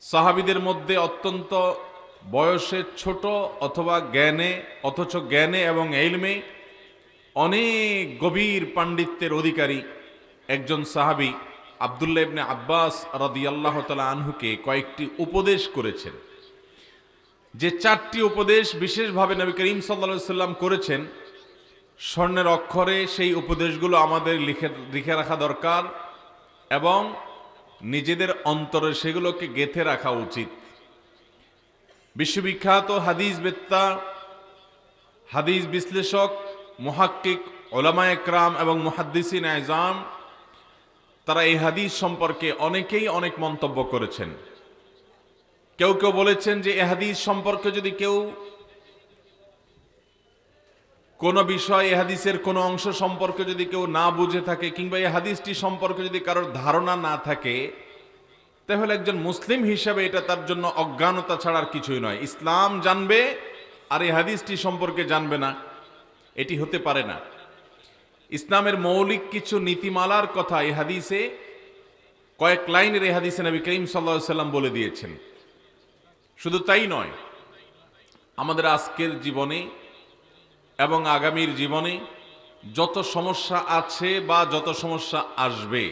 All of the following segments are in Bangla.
সাহাবীদের মধ্যে অত্যন্ত বয়সে ছোট অথবা জ্ঞানে, অথচ জ্ঞানে এবং ইলমে অনেক গভীর পাণ্ডিত্যের অধিকারী একজন সাহাবী আব্দুল্লাহ ইবনে আব্বাস রাদিয়াল্লাহু তাআলা আনহুকে কয়েকটি উপদেশ করেছেন। যে চারটি উপদেশ বিশেষভাবে নবী করিম সাল্লাল্লাহু আলাইহি সাল্লাম করেছেন, স্বর্ণের অক্ষরে সেই উপদেশগুলো আমাদের লিখে রাখা দরকার এবং নিজেদের অন্তরে সেগুলোকে গেঁথে রাখা উচিত। বিশ্ববিখ্যাত হাদিস বেত্তা, হাদিস বিশ্লেষক, মুহাক্কিক, উলামায়ে কেরাম এবং মুহাদ্দিসিন আযম তারা এই হাদিস সম্পর্কে অনেকেই অনেক মন্তব্য করেছেন। কেউ কেউ বলেছেন যে এই হাদিস সম্পর্কে যদি কেউ কোনো বিষয়, এই হাদিসের কোনো অংশ সম্পর্কে যদি কেউ না বুঝে থাকে কিংবা এই হাদিসটি সম্পর্কে যদি কারোর ধারণা না থাকে, তাহলে একজন মুসলিম হিসাবে এটা তার জন্য অজ্ঞানতা ছাড়ার কিছুই নয়। ইসলাম জানবে আর এই হাদিসটি সম্পর্কে জানবে না, এটি হতে পারে না। ইসলামের মৌলিক কিছু নীতিমালার কথা এই হাদিসে, কয়েক লাইনের এই হাদিসে নবী করিম সাল্লাল্লাহু আলাইহি সাল্লাম বলে দিয়েছেন। শুধু তাই নয়, আমাদের আজকের জীবনে এবং আগামীর জীবনে যত সমস্যা আছে বা যত সমস্যা আসবে,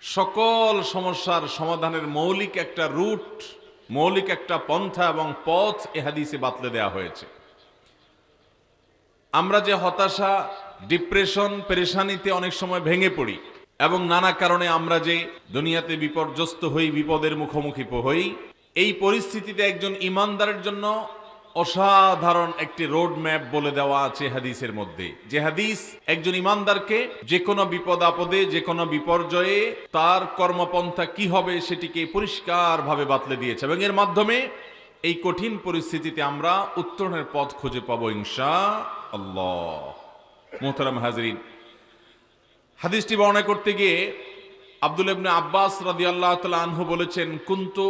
সকল সমস্যার সমাধানের মৌলিক একটা রুট, মৌলিক একটা পন্থা এবং পথ এ হাদিসে বাতলে দেওয়া হয়েছে। আমরা যে হতাশা, ডিপ্রেশন, পেরেশানিতে অনেক সময় ভেঙে পড়ি এবং নানা কারণে আমরা যে দুনিয়াতে বিপর্যস্ত হই, বিপদের মুখোমুখি হই, এই পরিস্থিতিতে একজন ইমানদারের জন্য অসাধারণ একটি রোড ম্যাপ বলে দেওয়া আছে হাদিসের মধ্যে। যে হাদিস একজন ইমানদারকে যে কোনো বিপদ আপদে, যে কোনো বিপর্যয়ে তার কর্মপন্থা কি হবে সেটিকে পরিষ্কারভাবে বাতলে দিয়েছে এবং এর মাধ্যমে এই কঠিন পরিস্থিতিতে আমরা উত্তরণের পথ খুঁজে পাবো ইনশাআল্লাহ। মুহতারাম হাজরিন, হাদিসটি বর্ণনা করতে গিয়ে আব্দুল্লাহ ইবনে আব্বাস রাদিয়াল্লাহু তাআলা আনহু বলেছেন, কুনতু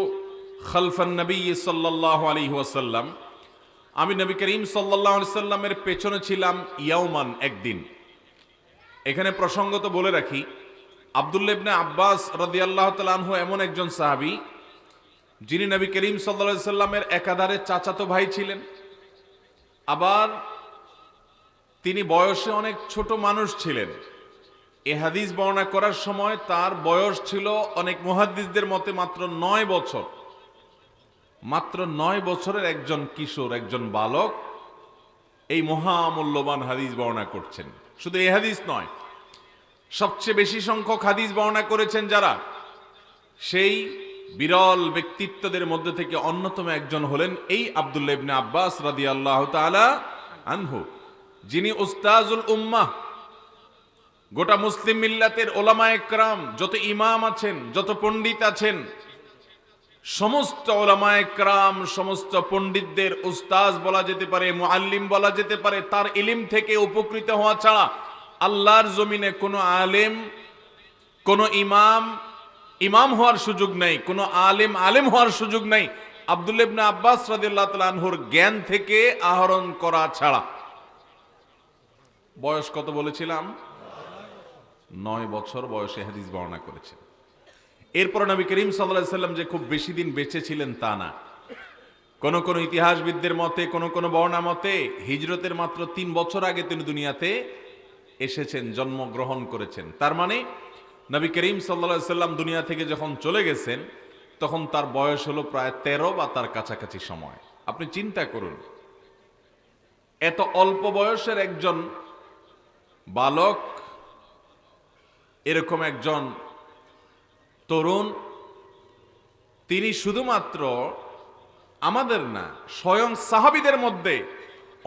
খালফান নবী সাল্লাল্লাহু আলাইহি ওয়াসাল্লাম, আমি নবী করিম সাল্লাল্লাহু আলাইহি সাল্লামের পেছনে ছিলাম ইয়াউমান, একদিন। এখানে প্রসঙ্গত বলে রাখি, আব্দুল্লাহ ইবনে আব্বাস রাদিয়াল্লাহু তাআলা আনহু এমন একজন সাহাবী যিনি নবী করিম সাল্লাল্লাহু আলাইহি সাল্লামের একাধারে চাচাতো ভাই ছিলেন, আবার তিনি বয়সে অনেক ছোট মানুষ ছিলেন। এ হাদিস বর্ণনা করার সময় তার বয়স ছিল অনেক মুহাদ্দিসদের মতে মাত্র 9 বছর। মাত্র 9 বছরের একজন কিশোর, একজন বালক এই মহামূল্যবান হাদিস বর্ণনা করছেন। শুধু এই হাদিস নয়, সবচেয়ে বেশি সংখ্যক হাদিস বর্ণনা করেছেন যারা, সেই বিরল ব্যক্তিত্বদের মধ্যে থেকে অন্যতম একজন হলেন এই আব্দুল্লাহ ইবনে আব্বাস রাদিয়াল্লাহু তাআলা আনহু, যিনি উস্তাজুল উম্মাহ। গোটা মুসলিম মিল্লাতের ওলামায়ে কেরাম, যত ইমাম আছেন, যত পণ্ডিত আছেন, সমস্ত ওলামায়ে কেরাম, সমস্ত পণ্ডিতদের উস্তাজ বলা যেতে পারে, মুআল্লিম বলা যেতে পারে। তার ইলম থেকে উপকৃত হওয়া ছাড়া আল্লাহর জমিনে কোনো আলেম, কোনো ইমাম ইমাম হওয়ার সুযোগ নাই, কোনো আলেম আলেম হওয়ার সুযোগ নাই আব্দুল্লাহ ইবনে আব্বাস রাদিয়াল্লাহু তাআলা আনহুর জ্ঞান থেকে আহরণ করা ছাড়া। বয়স কত বলেছিলাম? 9 বছর বয়সে হাদিস বর্ণনা করেছেন। এরপর নবী করিম সাল্লাল্লাহু আলাইহি সাল্লাম যে খুব বেশি দিন বেঁচে ছিলেন তা না। কোন কোন ইতিহাসবিদদের মতে, কোন কোন বর্ণনা মতে হিজরতের মাত্র 3 বছর আগে তিনি দুনিয়াতে এসেছেন, জন্মগ্রহণ করেছেন। তার মানে নবী করিম সাল্লাল্লাহু আলাইহি সাল্লাম দুনিয়া থেকে যখন চলে গেছেন তখন তার বয়স হলো প্রায় 13 বা তার কাছাকাছি সময়। আপনি চিন্তা করুন, এত অল্প বয়সের একজন বালক, এরকম একজন তরুণ, তিনি শুধুমাত্র আমাদের না, স্বয়ং সাহাবীদের মধ্যে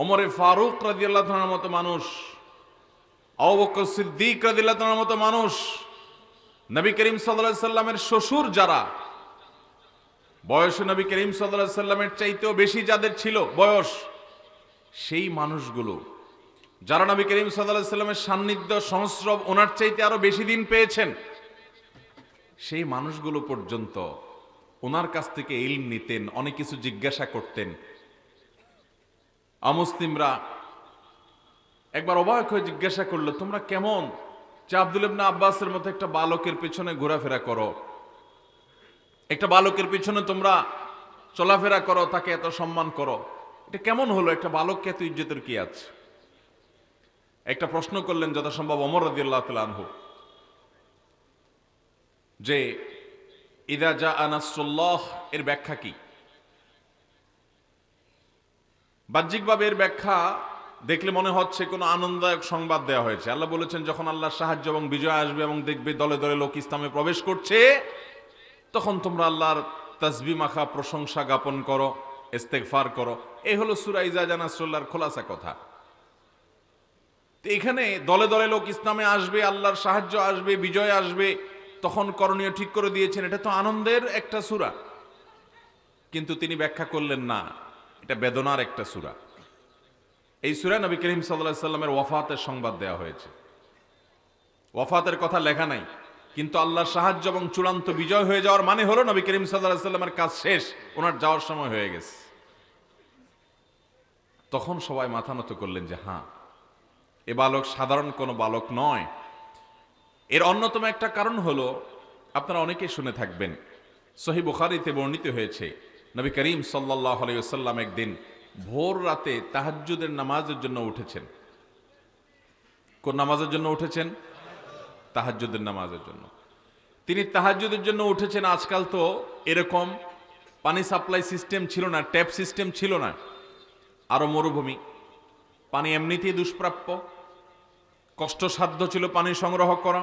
ওমরে ফারুক রাদিয়াল্লাহু তাআলার মতো মানুষ, আবু বকর সিদ্দিক রাদিয়াল্লাহু তাআলার মতো মানুষ, নবী করিম সাল্লাল্লাহু আলাইহি সাল্লামের শ্বশুর যারা, বয়সে নবী করিম সাল্লাল্লাহু আলাইহি সাল্লামের চাইতেও বেশি যাদের ছিল বয়স, সেই মানুষগুলো যারা নবী করিম সাল্লাল্লাহু আলাইহি সাল্লামের সান্নিধ্য, সংস্রব ওনার চাইতে আরো বেশি দিন পেয়েছেন, সেই মানুষগুলো পর্যন্ত ওনার কাছ থেকে ইলম নিতেন, অনেক কিছু জিজ্ঞাসা করতেন। অমুসলিমরা একবার অবাক হয়ে জিজ্ঞাসা করলো, তোমরা কেমন যে আব্দুল্লাহ ইবনে আব্বাসের মতো একটা বালকের পেছনে ঘোরাফেরা করো? একটা বালকের পিছনে তোমরা চলাফেরা করো, তাকে এত সম্মান করো, এটা কেমন হলো? একটা বালককে এত ইজ্জতের কি আছে? একটা প্রশ্ন করলেন যথাসম্ভব ওমর রাদিয়াল্লাহু তাআলা আনহু, যে ইদা জাআ নাসরুল্লাহ এর ব্যাখ্যা কি? বাহ্যিকভাবে এর ব্যাখ্যা দেখলে মনে হচ্ছে কোনো আনন্দদায়ক সংবাদ দেওয়া হয়েছে। আল্লাহ বলেছেন, যখন আল্লাহর সাহায্য এবং বিজয় আসবে এবং দেখবে দলে দলে লোক ইসলামে প্রবেশ করছে, তখন তোমরা আল্লাহর তাসবিহ মাখা প্রশংসা জ্ঞাপন করো, ইস্তেগফার করো। এই হলো সূরা ইজা জাআ নাসরুল্লাহর খোলাসা কথা। তো এখানে দলে দলে লোক ইসলামে আসবে, আল্লাহর সাহায্য আসবে, বিজয় আসবে, তখন করণীয় ঠিক করে দিয়েছেন। এটা তো আনন্দের একটা সূরা। কিন্তু তিনি ব্যাখ্যা করলেন না, এটা বেদনার একটা সূরা। এই সূরা নবী করিম সাল্লাল্লাহু আলাইহি সাল্লামের ওয়াফাতের সংবাদ দেওয়া হয়েছে। ওয়াফাতের কথা লেখা নাই, কিন্তু আল্লাহর সাহায্য এবং চূড়ান্ত বিজয় হয়ে যাওয়ার মানে হলো নবী করিম সাল্লাল্লাহু আলাইহি সাল্লামের কাজ শেষ, ওনার যাওয়ার সময় হয়ে গেছে। তখন সবাই মাথা নত করলেন যে হ্যাঁ, এ বালক সাধারণ কোনো বালক নয়। এর অন্যতম একটা কারণ হলো, আপনারা অনেকেই শুনে থাকবেন, সহিহ বুখারীতে বর্ণিত হয়েছে, নবী করিম সাল্লাল্লাহু আলাইহি ওয়াসাল্লাম একদিন ভোর রাতে তাহাজ্জুদের নামাজের জন্য উঠেছেন। কোন নামাজের জন্য উঠেছেন? তাহাজ্জুদের নামাজের জন্য। তিনি তাহাজ্জুদের জন্য উঠেছেন। আজকাল তো এরকম পানি সাপ্লাই সিস্টেম ছিল না, ট্যাপ সিস্টেম ছিল না, আরো মরুভূমি, পানি এমনিতেই দুষ্প্রাপ্য, কষ্টসাধ্য ছিল পানি সংগ্রহ করা,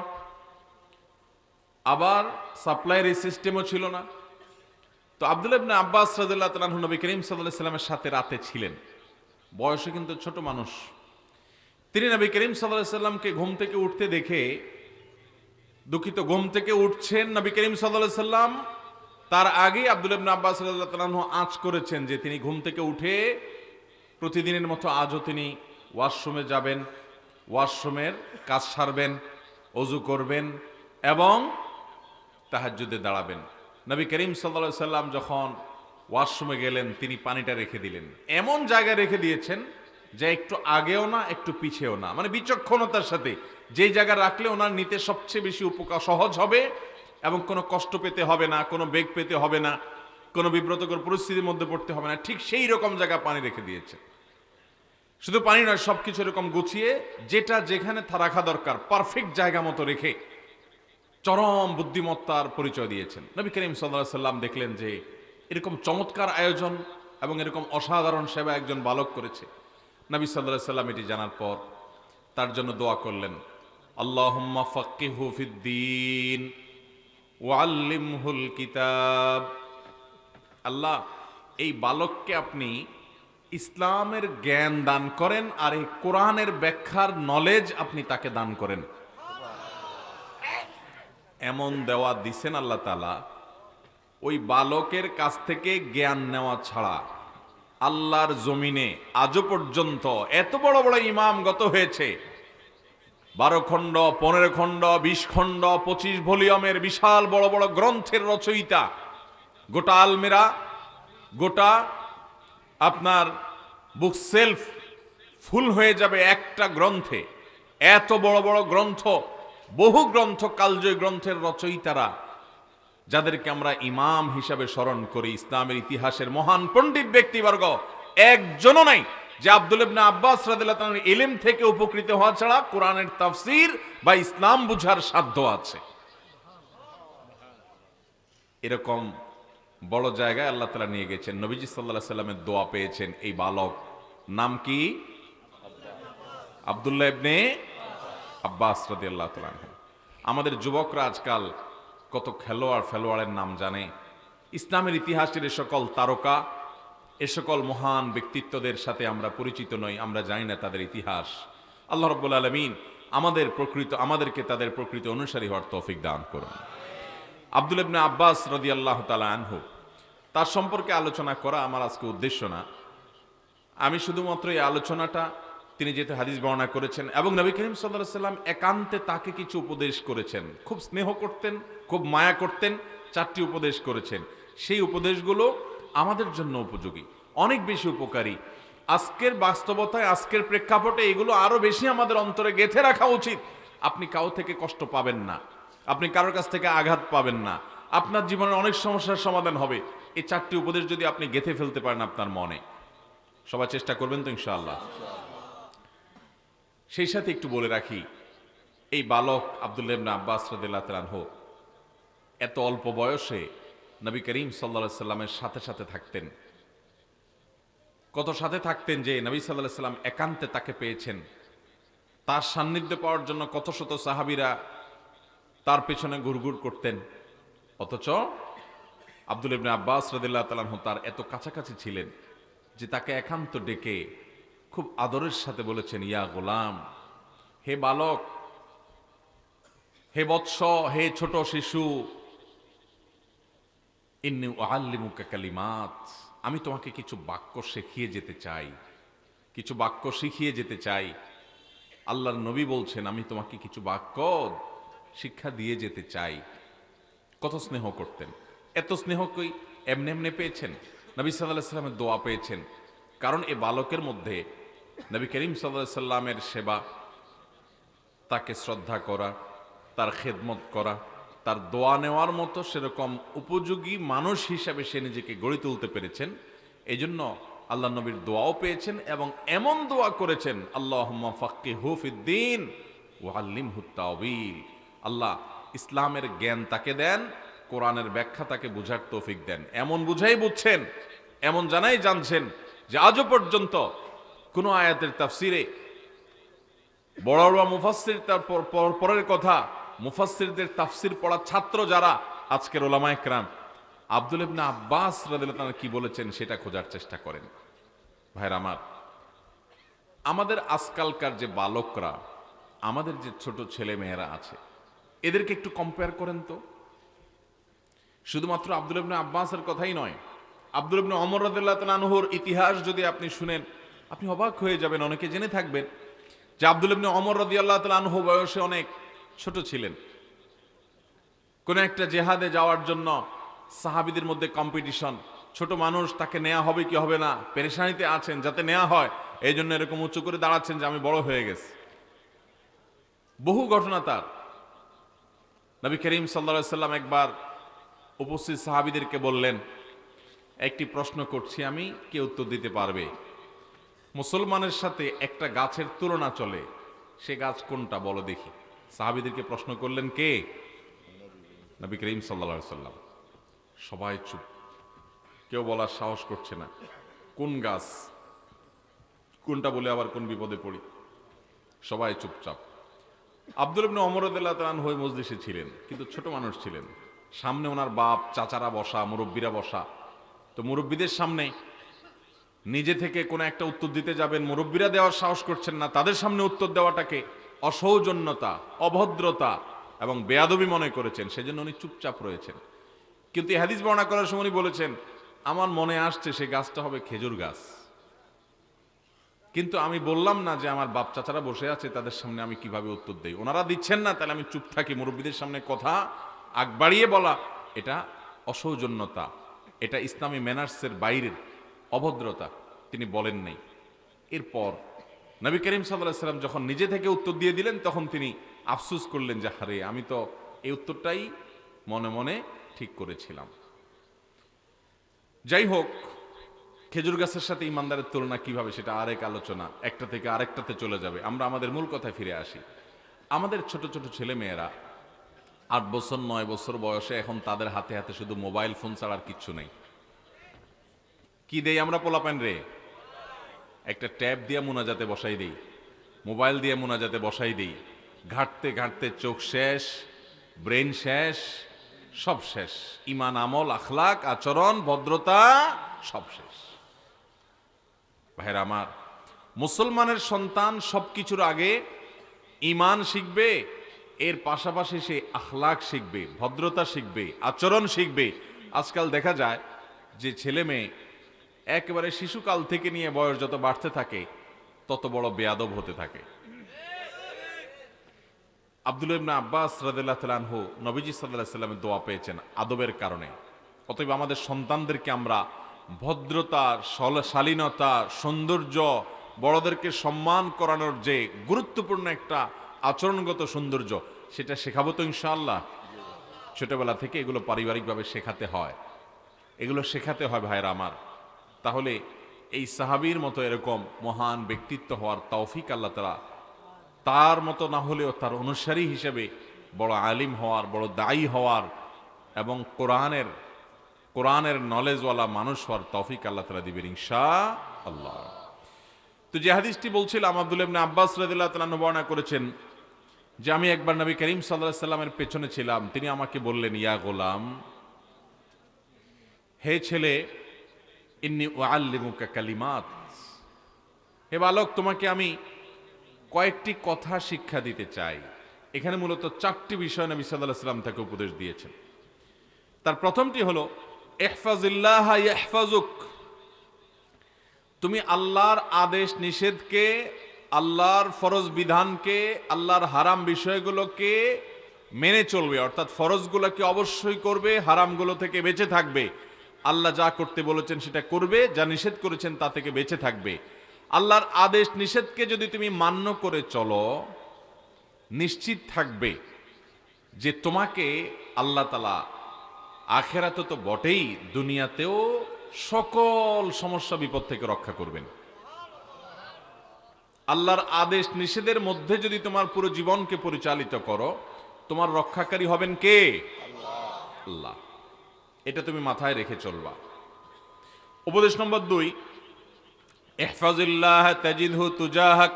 আবার সাপ্লাইয়ের এই সিস্টেমও ছিল না। তো আব্দুল্লাহ ইবনে আব্বাস রাদিয়াল্লাহু তাআলা আনহু নবী করিম সাল্লাল্লাহু আলাইহি সাল্লামের সাথে রাতে ছিলেন। বয়সে কিন্তু ছোট মানুষ। তিনি নবী করিম সাল্লাল্লাহু আলাইহি সাল্লামকে ঘুম থেকে উঠতে দেখে, দুঃখিত, ঘুম থেকে উঠছেন নবী করিম সাল্লাল্লাহু আলাইহি সাল্লাম, তার আগেই আব্দুল্লাহ ইবনে আব্বাস রাদিয়াল্লাহু তাআলা আনহু আঁচ করেছেন যে তিনি ঘুম থেকে উঠে প্রতিদিনের মতো আজও তিনি ওয়াশরুমে যাবেন, ওয়াশরুমের কাজ সারবেন, ওযু করবেন এবং তাহাজ্জুদে দাঁড়াবেন। নবী করিম সাল্লাল্লাহু আলাইহি সাল্লাম যখন ওয়াশরুমে গেলেন, তিনি পানিটা রেখে দিলেন। এমন জায়গায় রেখে দিয়েছেন যে একটু আগেও না একটু পিছেও না, মানে বিচক্ষণতার সাথে যেই জায়গা রাখলে ওনার নিতে সবচেয়ে বেশি উপকার সহজ হবে এবং কোনো কষ্ট পেতে হবে না, কোনো বেগ পেতে হবে না, কোনো বিব্রতকর পরিস্থিতির মধ্যে পড়তে হবে না, ঠিক সেই রকম জায়গা পানি রেখে দিয়েছে। শুধু পানি নয়, সবকিছু এরকম গুছিয়ে যেটা যেখানে রাখা দরকার পারফেক্ট জায়গা মতো রেখে চরম বুদ্ধিমত্তার পরিচয় দিয়েছেন। নবী করিম সাল্লাল্লাহু আলাইহি সাল্লাম দেখলেন যে এরকম চমৎকার আয়োজন এবং এরকম অসাধারণ সেবা একজন বালক করেছে। নবী সাল্লাল্লাহু আলাইহি সাল্লাম এটি জানার পর তার জন্য দোয়া করলেন, আল্লাহুম্মা ফাক্কিহু ফিদ্দীন ওয়া আল্লিমহুল কিতাব। আল্লাহ, এই বালককে আপনি ইসলামের জ্ঞান দান করেন আর এই কোরআনের ব্যাখ্যার নলেজ আপনি তাকে দান করেন। এমন দেওয়া দিছেন আল্লাহ তাআলা, ওই বালকের কাছ থেকে জ্ঞান নেওয়া ছাড়া আল্লাহর জমিনে আজও পর্যন্ত এত বড় বড় ইমাম গত হয়েছে, 12 খণ্ড, 15 খণ্ড, 20 খণ্ড, 25 ভলিউমের বিশাল বড় বড় গ্রন্থের রচয়িতা, গোটা আলমিরা, গোটা আপনার বুক সেলফ ফুল হয়ে যাবে একটা গ্রন্থে। এত বড় বড় গ্রন্থ, বহু গ্রন্থ, কালজয়ী গ্রন্থের রচয়িতারা, যাদেরকে আমরা ইমাম হিসাবে স্মরণ করি, ইসলামের ইতিহাসের মহান পণ্ডিত ব্যক্তিবর্গ, একজনও নাই যে আব্দুল্লাহ ইবনে আব্বাস রাদিয়াল্লাহু তাআলার ইলম থেকে উপকৃত হওয়া ছাড়া কোরআনের তাফসীর বা ইসলাম বুঝার সাধ্য আছে। এরকম বড় জায়গায় আল্লাহ তাআলা নিয়ে গেছেন। নবীজি সাল্লাল্লাহু আলাইহি সাল্লামের দোয়া পেয়েছেন এই বালক, নাম কি? আব্দুল্লাহ ইবনে আব্বাস রাদিয়াল্লাহু তাআলা। আমাদের যুবকরা আজকাল কত খেলোয়াড়ের নাম জানে, ইসলামের ইতিহাসের এ সকল তারকা, এ সকল মহান ব্যক্তিত্বদের সাথে আমরা পরিচিত নই, আমরা জানি না তাদের ইতিহাস। আল্লাহ রাব্বুল আলামিন আমাদেরকে তাদের প্রকৃত অনুসারী হওয়ার তৌফিক দান করুন। আব্দুল্লাহ ইবনে আব্বাস রাদিয়াল্লাহু তাআলা আনহু, তার সম্পর্কে আলোচনা করা আমার আজকে উদ্দেশ্য না। আমি শুধুমাত্র এই আলোচনাটা, তিনি যেহেতু হাদিস বর্ণনা করেছেন এবং নবী করিম সাল্লাল্লাহু আলাইহি সাল্লাম একান্তে তাকে কিছু উপদেশ করেছেন, খুব স্নেহ করতেন, খুব মায়া করতেন, 4টি উপদেশ করেছেন। সেই উপদেশগুলো আমাদের জন্য উপযোগী, অনেক বেশি উপকারী। আজকের বাস্তবতায়, আজকের প্রেক্ষাপটে এগুলো আরো বেশি আমাদের অন্তরে গেঁথে রাখা উচিত। আপনি কারো থেকে কষ্ট পাবেন না, আপনি কারোর কাছ থেকে আঘাত পাবেন না, আপনার জীবনের অনেক সমস্যার সমাধান হবে। এই 4টি উপদেশ যদি আপনি গেঁথে ফেলতে পারেন আপনার মনে, সবাই চেষ্টা করবেন তো ইনশাআল্লাহ। সেই সাথে একটু বলে রাখি, এই বালক আব্দুল্লাহ ইবনে আব্বাস রাদিয়াল্লাহু তাআলা আনহু এত অল্প বয়সে নবী করিম সাল্লাল্লাহু আলাইহি সাল্লামের সাথে সাথে থাকতেন। কত সাথে থাকতেন যে নবী সাল্লাল্লাহু আলাইহি সাল্লাম একান্তে তাকে পেয়েছেন। তার সান্নিধ্য পাওয়ার জন্য কত শত সাহাবীরা তার পেছনে ঘুরঘুর করতেন। অথচ আব্দুল্লাহ ইবনে আব্বাস রাদিয়াল্লাহু তাআলা আনহু তার এত কাছাকাছি ছিলেন যে তাকে একান্ত ডেকে খুব আদরের সাথে বলেছেন, ইয়া গোলাম, হে বালক, হে বৎস, হে ছোট শিশু, ইন্নী উআল্লিমুকা কালিমাত, আমি তোমাকে কিছু বাক্য শিখিয়ে যেতে চাই, কিছু বাক্য শিখিয়ে যেতে চাই। আল্লাহর নবী বলছেন আমি তোমাকে কিছু বাক্য শিক্ষা দিয়ে যেতে চাই। কত স্নেহ করতেন। এত স্নেহ কই এমনি এমনি পেয়েছেন? নবী সাল্লাল্লাহু আলাইহি সাল্লামের দোয়া পেয়েছেন। কারণ এ বালকের মধ্যে নবী করিম সাল্লাল্লাহু আলাইহি সাল্লামের সেবা, তাকে শ্রদ্ধা করা, তার খেদমত করা, তার দোয়া নেওয়ার মতো সেরকম উপযোগী মানুষ হিসাবে সে নিজেকে গড়ে তুলতে পেরেছেন। এই জন্য আল্লাহ নবীর দোয়াও পেয়েছেন এবং এমন দোয়া করেছেন, আল্লাহুম্মা ফাক্কিহু ফিদ্দীন ওয়া আল্লিমহুত তাওয়ীল, আল্লাহ ইসলামের জ্ঞান তাকে দেন, কোরআনের ব্যাখ্যা তাকে বুঝার তৌফিক দেন। এমন বুঝাই বুঝছেন, এমন জানাই জানছেন যে আজও পর্যন্ত কোন আয়াতের তাফসিরে বড় বড় মুফাসসির, তার পরের কথা মুফাসসিরদের তাফসির পড়া ছাত্র যারা আজকের ওলামায়ে কেরাম, আব্দুল্লাহ ইবনে আব্বাস রাদিয়াল্লাহু তাআলা কি বলেছেন সেটা খোঁজার চেষ্টা করেন। ভাইরা আমার, আমাদের আজকালকার যে বালকরা, আমাদের যে ছোট ছেলে মেয়েরা আছে, এদেরকে একটু কম্পেয়ার করেন তো। শুধুমাত্র আব্দুল্লাহ ইবনে আব্বাসের কথাই নয়, আব্দুল্লাহ ইবনে ওমর রাদিয়াল্লাহু তাআলা আনহুর ইতিহাস যদি আপনি শুনেন, আপনি অবাক হয়ে যাবেন। অনেকে জেনে থাকবেন যে আব্দুল্লাহ ইবনে ওমর রাদিয়াল্লাহু তাআলা আনহু বয়সে অনেক ছোট ছিলেন। কোন একটা জেহাদে যাওয়ার জন্য সাহাবীদের মধ্যে কম্পিটিশন, ছোট মানুষ, তাকে নেওয়া হবে কি হবে না, পেরেশানিতে আছেন, যাতে নেওয়া হয় এই জন্য এরকম উঁচু করে দাঁড়াচ্ছেন যে আমি বড় হয়ে গেছি। বহু ঘটনা তার। নবী করিম সাল্লাল্লাহু আলাইহি সাল্লাম একবার উপস্থিত সাহাবীদেরকে বললেন, একটি প্রশ্ন করছি আমি, কে উত্তর দিতে পারবে? মুসলমানের সাথে একটা গাছের তুলনা চলে, সে গাছ কোনটা বলো দেখি। সাহাবীদেরকে প্রশ্ন করলেন কে? নবী করিম সাল্লাল্লাহু আলাইহি সাল্লাম। সবাই চুপ, কেউ বলার সাহস করছে না। কোন গাছ, কোনটা বলে আবার কোন বিপদে পড়ি। সবাই চুপচাপ। আব্দুল্লাহ ইবনে ওমর রাদিয়াল্লাহু তাআলা আনহু মজলিসে ছিলেন, কিন্তু ছোট মানুষ ছিলেন। সামনে ওনার বাপ, চাচারা বসা, মুরব্বীরা বসা। তো মুরব্বীদের সামনে নিজে থেকে কোনো একটা উত্তর দিতে যাবেন, মুরব্বীরা দেওয়ার সাহস করছেন না, তাদের সামনে উত্তর দেওয়াটাকে অসৌজন্যতা, অভদ্রতা এবং বেয়াদবি মনে করেছেন, সেজন্য উনি চুপচাপ রয়েছেন। কিন্তু এই হাদিস বর্ণনা করার সময় উনি বলেছেন, আমার মনে আসছে সে গাছটা হবে খেজুর গাছ, কিন্তু আমি বললাম না যে আমার বাপ চাচারা বসে আছে তাদের সামনে আমি কিভাবে উত্তর দেই। ওনারা দিচ্ছেন না, তাহলে আমি চুপ থাকি। মুরব্বীদের সামনে কথা আগ বাড়িয়ে বলা এটা অসৌজন্যতা, এটা ইসলামী ম্যানার্সের বাইরের অভদ্রতা। তিনি বলেন নাই। এরপর নবী করিম সাল্লাল্লাহু আলাইহি সাল্লাম যখন নিজে থেকে উত্তর দিয়ে দিলেন, তখন তিনি আফসোস করলেন যে হারে, আমি তো এই উত্তরটাই মনে মনে ঠিক করেছিলাম। যাই হোক, খেজুর গাছের সাথে ইমানদারের তুলনা কিভাবে, সেটা আরেক আলোচনা, একটা থেকে আরেকটাতে চলে যাবে। আমরা আমাদের মূল কথায় ফিরে আসি। আমাদের ছোট ছোট ছেলে মেয়েরা 8 বছর 9 বছর বয়সে, এখন তাদের হাতে হাতে শুধু মোবাইল ফোন ছাড়া আর কিচ্ছু নেই। কি দেই আমরা পোলাপান রে? একটা ট্যাব দিয়ে মুনাজাতে বসাই দেই, মোবাইল দিয়ে মুনাজাতে বসাই দেই। ঘাঁটতে ঘাঁটতে চোখ শেষ, ব্রেন শেষ, সব শেষ। ইমান, আমল, আখলাক, আচরণ, ভদ্রতা সব শেষ। ভাইরা আমার, মুসলমানের সন্তান সবকিছুর আগে ইমান শিখবে, এর পাশাপাশি সে আখলাক শিখবে, ভদ্রতা শিখবে, আচরণ শিখবে। আজকাল দেখা যায় যে ছেলে মেয়ে একেবারে শিশুকাল থেকে নিয়ে বয়স যত বাড়তে থাকে তত বড় বেয়াদব হতে থাকে। আব্দুল্লাহ ইবনে আব্বাস রাদিয়াল্লাহু তাআলা আনহু নবীজি সাল্লাল্লাহু আলাইহি সাল্লামের দোয়া পেয়েছেন আদবের কারণে। অতএব আমাদের সন্তানদেরকে আমরা ভদ্রতা, শালীনতা, সৌন্দর্য, বড়দেরকে সম্মান করানোর যে গুরুত্বপূর্ণ একটা আচরণগত সৌন্দর্য, সেটা শেখাবো তো ইনশাআল্লাহ। ছোটবেলা থেকে এগুলো পারিবারিকভাবে শেখাতে হয়, এগুলো শেখাতে হয় ভাইরা আমার। তাহলে এই সাহাবীর মতো এরকম মহান ব্যক্তিত্ব হওয়ার তৌফিক আল্লাহ তাআলা, তার মতো না হলেও তার অনুসারী হিসেবে বড় আলিম হওয়ার, বড় দায়ী হওয়ার এবং কোরআনের নলেজওয়ালা মানুষ হওয়ার তৌফিক আল্লাহ তাআলা দিবেন ইনশাআল্লাহ। তো যে হাদিসটি বলছিলাম, আব্দুল্লাহ ইবনে আব্বাস রাদিয়াল্লাহু তাআলা বর্ণনা করেছেন যে আমি একবার নবী করিম সাল্লাল্লাহু আলাইহি সাল্লামের পেছনে ছিলাম, তিনি আমাকে বললেন, ইয়া গোলাম, হে ছেলে, ইন্নী উআল্লিমুকা কালিমাত, হে বালক, তোমাকে আমি কয়েকটি কথা শিক্ষা দিতে চাই। এখানে মূলত 4টি বিষয় নবী সাল্লাল্লাহু আলাইহি সাল্লাম তাকে উপদেশ দিয়েছেন। তার প্রথমটি হলো ইহফাজিল্লাহ ইয়াহফাজুক, তুমি আল্লাহর আদেশ নিষেধকে, আল্লাহর ফরজ বিধানকে, আল্লাহর হারাম বিষয়গুলোকে মেনে চলবে, অর্থাৎ ফরজগুলোকে অবশ্যই করবে, হারামগুলো থেকে বেঁচে থাকবে। আল্লাহ যা করতে বলেছেন সেটা করবে, যা নিষেধ করেছেন তা থেকে বেঁচে থাকবে। আল্লাহর আদেশ নিষেধকে যদি তুমি মান্য করে চলো, নিশ্চিত থাকবে যে তোমাকে আল্লাহ তাআলা আখিরাতে তো বটেই, দুনিয়াতেও সকল সমস্যা বিপদ থেকে রক্ষা করবেন। আল্লাহর আদেশ নিষেধের মধ্যে যদি তোমার পুরো জীবনকে পরিচালিত করো, তোমার রক্ষাকারী হবেন কে? আল্লাহ। এটা তুমি মাথায় রেখে চলবা। উপদেশ নম্বর 2, ইহফাজিল্লাহ তাজিদহু তুজাহাক,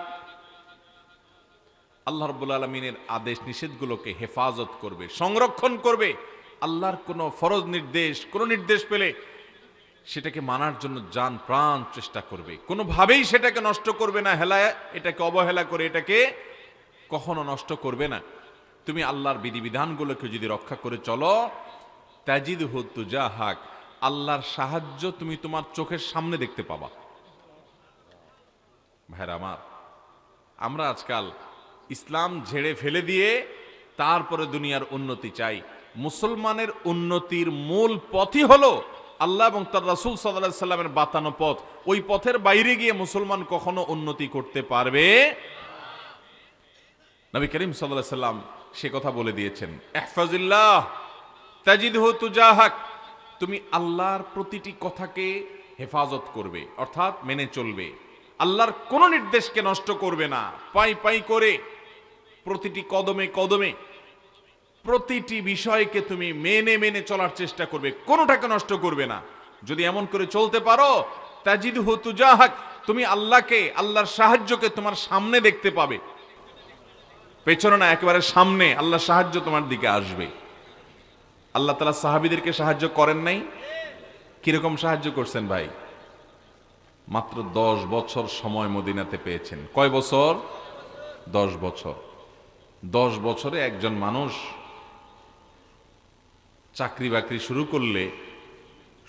আল্লাহ রাব্বুল আলামিনের আদেশ নিষেধগুলোকে হেফাজত করবে, সংরক্ষণ করবে। আল্লাহর কোনো ফরজ নির্দেশ, কোনো নির্দেশ পেলে সেটাকে মানার জন্য জান প্রাণ চেষ্টা করবে, কোনোভাবেই সেটাকে নষ্ট করবে না, এটাকে অবহেলা করে এটাকে কখনো নষ্ট করবে না। তুমি আল্লাহর বিধিবিধানগুলোকে যদি রক্ষা করে চলো, তাজিদহু তুজাহাক, আল্লাহর সাহায্য তুমি তোমার চোখের সামনে দেখতে পাবা। ভাইরা আমার, আমরা আজকাল ইসলাম ঝেড়ে ফেলে দিয়ে তারপরে দুনিয়ার উন্নতি চাই। মুসলমানের উন্নতির মূল পথই হলো আল্লাহ এবং তার রাসূল সাল্লাল্লাহু আলাইহি সাল্লামের বাতানো পথ। ওই পথের বাইরে গিয়ে মুসলমান কখনো উন্নতি করতে পারবে? নবী করিম সাল্লাল্লাহু আলাইহি সাল্লাম সে কথা বলে দিয়েছেন, ইহফাজিল্লাহ তাজিদহু তুজাহাক, তুমি আল্লাহর প্রতিটি কথাকে হেফাজত করবে, অর্থাৎ মেনে চলবে। আল্লাহর কোন নির্দেশকে নষ্ট করবে না, পাই পাই করে প্রতিটি কদমে কদমে প্রতিটি বিষয়কে তুমি মেনে মেনে চলার চেষ্টা করবে, কোনোটাকে নষ্ট করবে না। যদি এমন করে চলতে পারো, তাজিদহু তুজাহাক, তুমি আল্লাহকে, আল্লাহর সাহায্যকে তোমার সামনে দেখতে পাবে, পেছনে না, একেবারে সামনে আল্লাহর সাহায্য তোমার দিকে আসবে। আল্লাহ তাআলা সাহাবীদেরকে সাহায্য করেন নাই? কিরকম সাহায্য করছেন ভাই? মাত্র 10 বছর সময় মদিনাতে পেয়েছেন। কয় বছর? 10 বছর। 10 বছরে একজন মানুষ চাকরি বাকরি শুরু করলে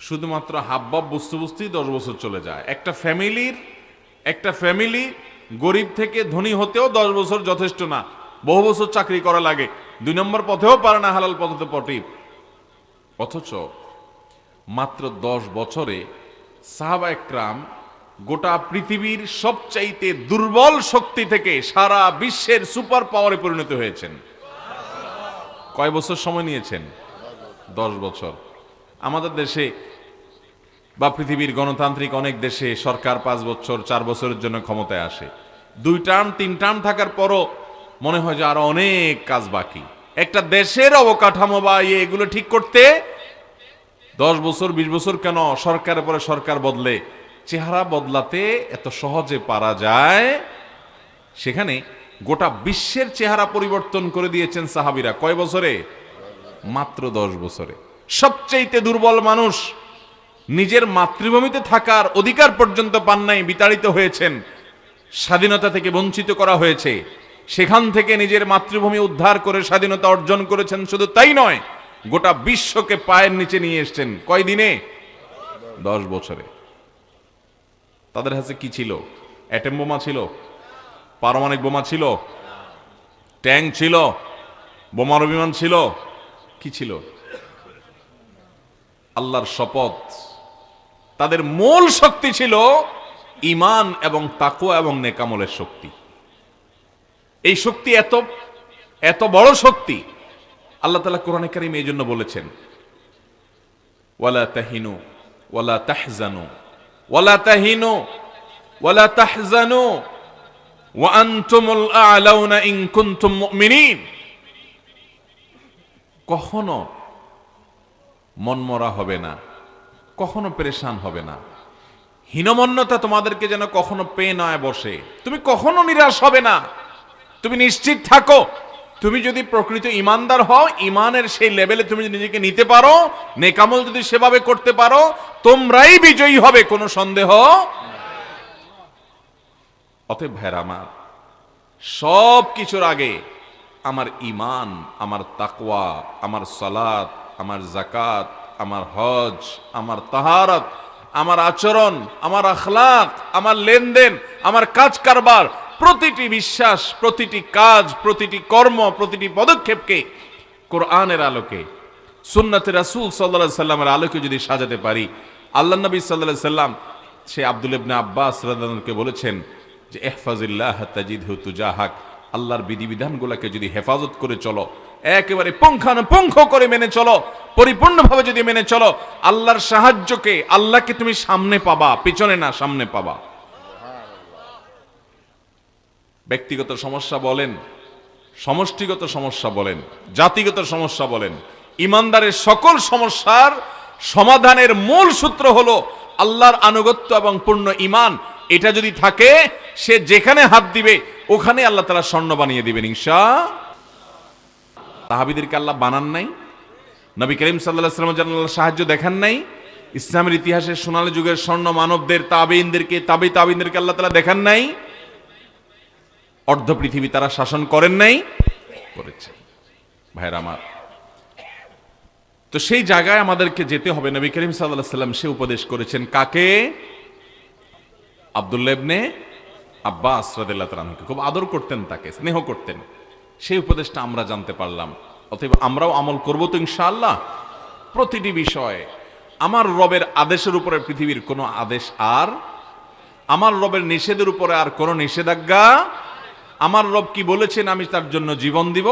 শুধুমাত্র হাবভাব বুঝতে বুঝতেই 10 বছর চলে যায়। একটা ফ্যামিলি গরিব থেকে ধনী হতেও 10 বছর যথেষ্ট না, বহু বছর চাকরি করা লাগে। 2 নম্বর পথেও পারে না, হালাল পথে পটিপ। অথচ মাত্র 10 বছরে সাহাবা একরাম গোটা পৃথিবীর সবচাইতে দুর্বল শক্তি থেকে সারা বিশ্বের সুপার পাওয়ারে পরিণত হয়েছেন। কয় বছর সময় নিয়েছেন? 10 বছর। আমাদের দেশে বা পৃথিবীর গণতান্ত্রিক অনেক দেশে সরকার 5 বছর 4 বছরের জন্য ক্ষমতায় আসে। 2 টার্ম 3 টার্ম থাকার পরও মনে হয় যে আরো অনেক কাজ বাকি। একটা দেশের অবকাঠামো বা এগুলো ঠিক করতে 10 বছর 20 বছর কেন, সরকারের পরে সরকার বদলে চেহারা বদলাতে এত সহজে পারা যায়। সেখানে গোটা বিশ্বের চেহারা পরিবর্তন করে দিয়েছেন সাহাবীরা। কয় বছরে? মাত্র 10 বছরে। সবচেয়ে দুর্বল মানুষ, নিজের মাতৃভূমিতে থাকার অধিকার পর্যন্ত পান নাই, বিতাড়িত হয়েছেন, স্বাধীনতা থেকে বঞ্চিত করা হয়েছে। সেখান থেকে নিজের মাতৃভূমি উদ্ধার করে স্বাধীনতা অর্জন করেছেন। শুধু তাই নয়, গোটা বিশ্বকে পায়ের নিচে নিয়ে এসেছেন। কয় দিনে? 10 বছরে। তাদের কাছে কি ছিল? অ্যাটম বোমা ছিল, পারমাণবিক বোমা ছিল, ট্যাঙ্ক ছিল, বোমারু বিমান ছিল, কি ছিল? আল্লাহর শপথ, তাদের মূল শক্তি ছিল ঈমান এবং তাকওয়া এবং নেকামলের শক্তি। এই শক্তি এত বড় শক্তি আল্লাহ তাআলা কোরআনে কারীমে এই জন্য বলেছেন, ওয়ালা তাহিনু ওয়ালা তাহজানু ওয়ালা তাহিনু ওয়ালা তাহজানু ওয়া আনতুমুল আ'লাউনা ইন কুনতুম মুমিনিন। কখনো মনমরা হবে না, কখনো পেরেশান হবে না, হীনমন্যতা তোমাদেরকে যেন কখনো পেয়ে নয় বসে, তুমি কখনো নিরাশ হবে না। তুমি নিশ্চিত থাকো, তুমি যদি প্রকৃত ইমানদার হও, ইমানের সেই লেভেলে তুমি যদি নিজেকে নিতে পারো, নেকামল যদি সেভাবে করতে পারো, তোমরাই বিজয়ী হবে, কোনো সন্দেহ। অতএব ভাইরা আমার, সব কিছুর আগে আমার ঈমান, আমার তাকওয়া, আমার সালাত, আমার যাকাত, আমার হজ, আমার তাহারাত, আমার আচরণ, আমার আখলাক, আমার লেনদেন, আমার কাজ কারবার, প্রতিটি বিশ্বাস, প্রতিটি কাজ, প্রতিটি কর্ম, প্রতিটি পদক্ষেপকে কোরআনের আলোকে, সুন্নাতে রাসূল সাল্লাল্লাহু আলাইহি সাল্লামের আলোকে যদি সাজাতে পারি, আল্লাহ নবী সাল্লাল্লাহু আলাইহি সাল্লাম সে আব্দুল্লাহ ইবনে আব্বাস রাদিয়াল্লাহু আনহুকে বলেছেন যে ইহফাজিল্লাহ তাজিদহু তুজাহাক, আল্লাহর বিধিবিধানগুলোকে যদি হেফাজত করে চলো, একেবারে পুঙ্খানুপুঙ্খ করে মেনে চলো, পরিপূর্ণভাবে যদি মেনে চলো, আল্লাহর সাহায্যকে, আল্লাহকে তুমি সামনে পাবা, পিছনে না, সামনে পাবা। ব্যক্তিগত সমস্যা বলেন, সমষ্টিগত সমস্যা বলেন, জাতিগত সমস্যা বলেন, ইমানদারের সকল সমস্যার সমাধানের মূল সূত্র হলো আল্লাহর আনুগত্য এবং পূর্ণ ঈমান। এটা যদি থাকে, সে যেখানে হাত দিবে ওখানে আল্লাহ তাআলা স্বর্ণ বানিয়ে দিবেন ইনশাআল্লাহ। সাহাবীদেরকে আল্লাহ বানান নাই? নবী করিম সাল্লাল্লাহু আলাইহি ওয়াসাল্লাম যেন আল্লাহ সাহায্য দেখান নাই? ইসলামের ইতিহাসের সোনালী যুগের স্বর্ণ মানবদের, তাবেঈনদেরকে, তাবেঈনদেরকে আল্লাহ তাআলা দেখান নাই? অর্ধ পৃথিবী তারা শাসন করেন নাই? করেছে। ভাইরা আমার, তো সেই জায়গায় আমাদেরকে যেতে হবে। নবী করিম সাল্লাল্লাহু আলাইহি ওয়াসাল্লাম সে উপদেশ করেছেন কাকে? আব্দুল্লাহ ইবনে আব্বাস রাদিয়াল্লাহু তাআলা আনহুকে খুব আদর করতেন, তাকে স্নেহ করতেন। সেই উপদেশটা আমরা জানতে পারলাম। অতএব আমরাও আমল করব তো ইনশাআল্লাহ। প্রতিটি বিষয়ে আমার রবের আদেশের উপরে পৃথিবীর কোনো আদেশ আর, আমার রবের নিষেধের উপরে আর কোনো নিষেধাজ্ঞা। আমার রব কি বলেছেন আমি তার জন্য জীবন দিব,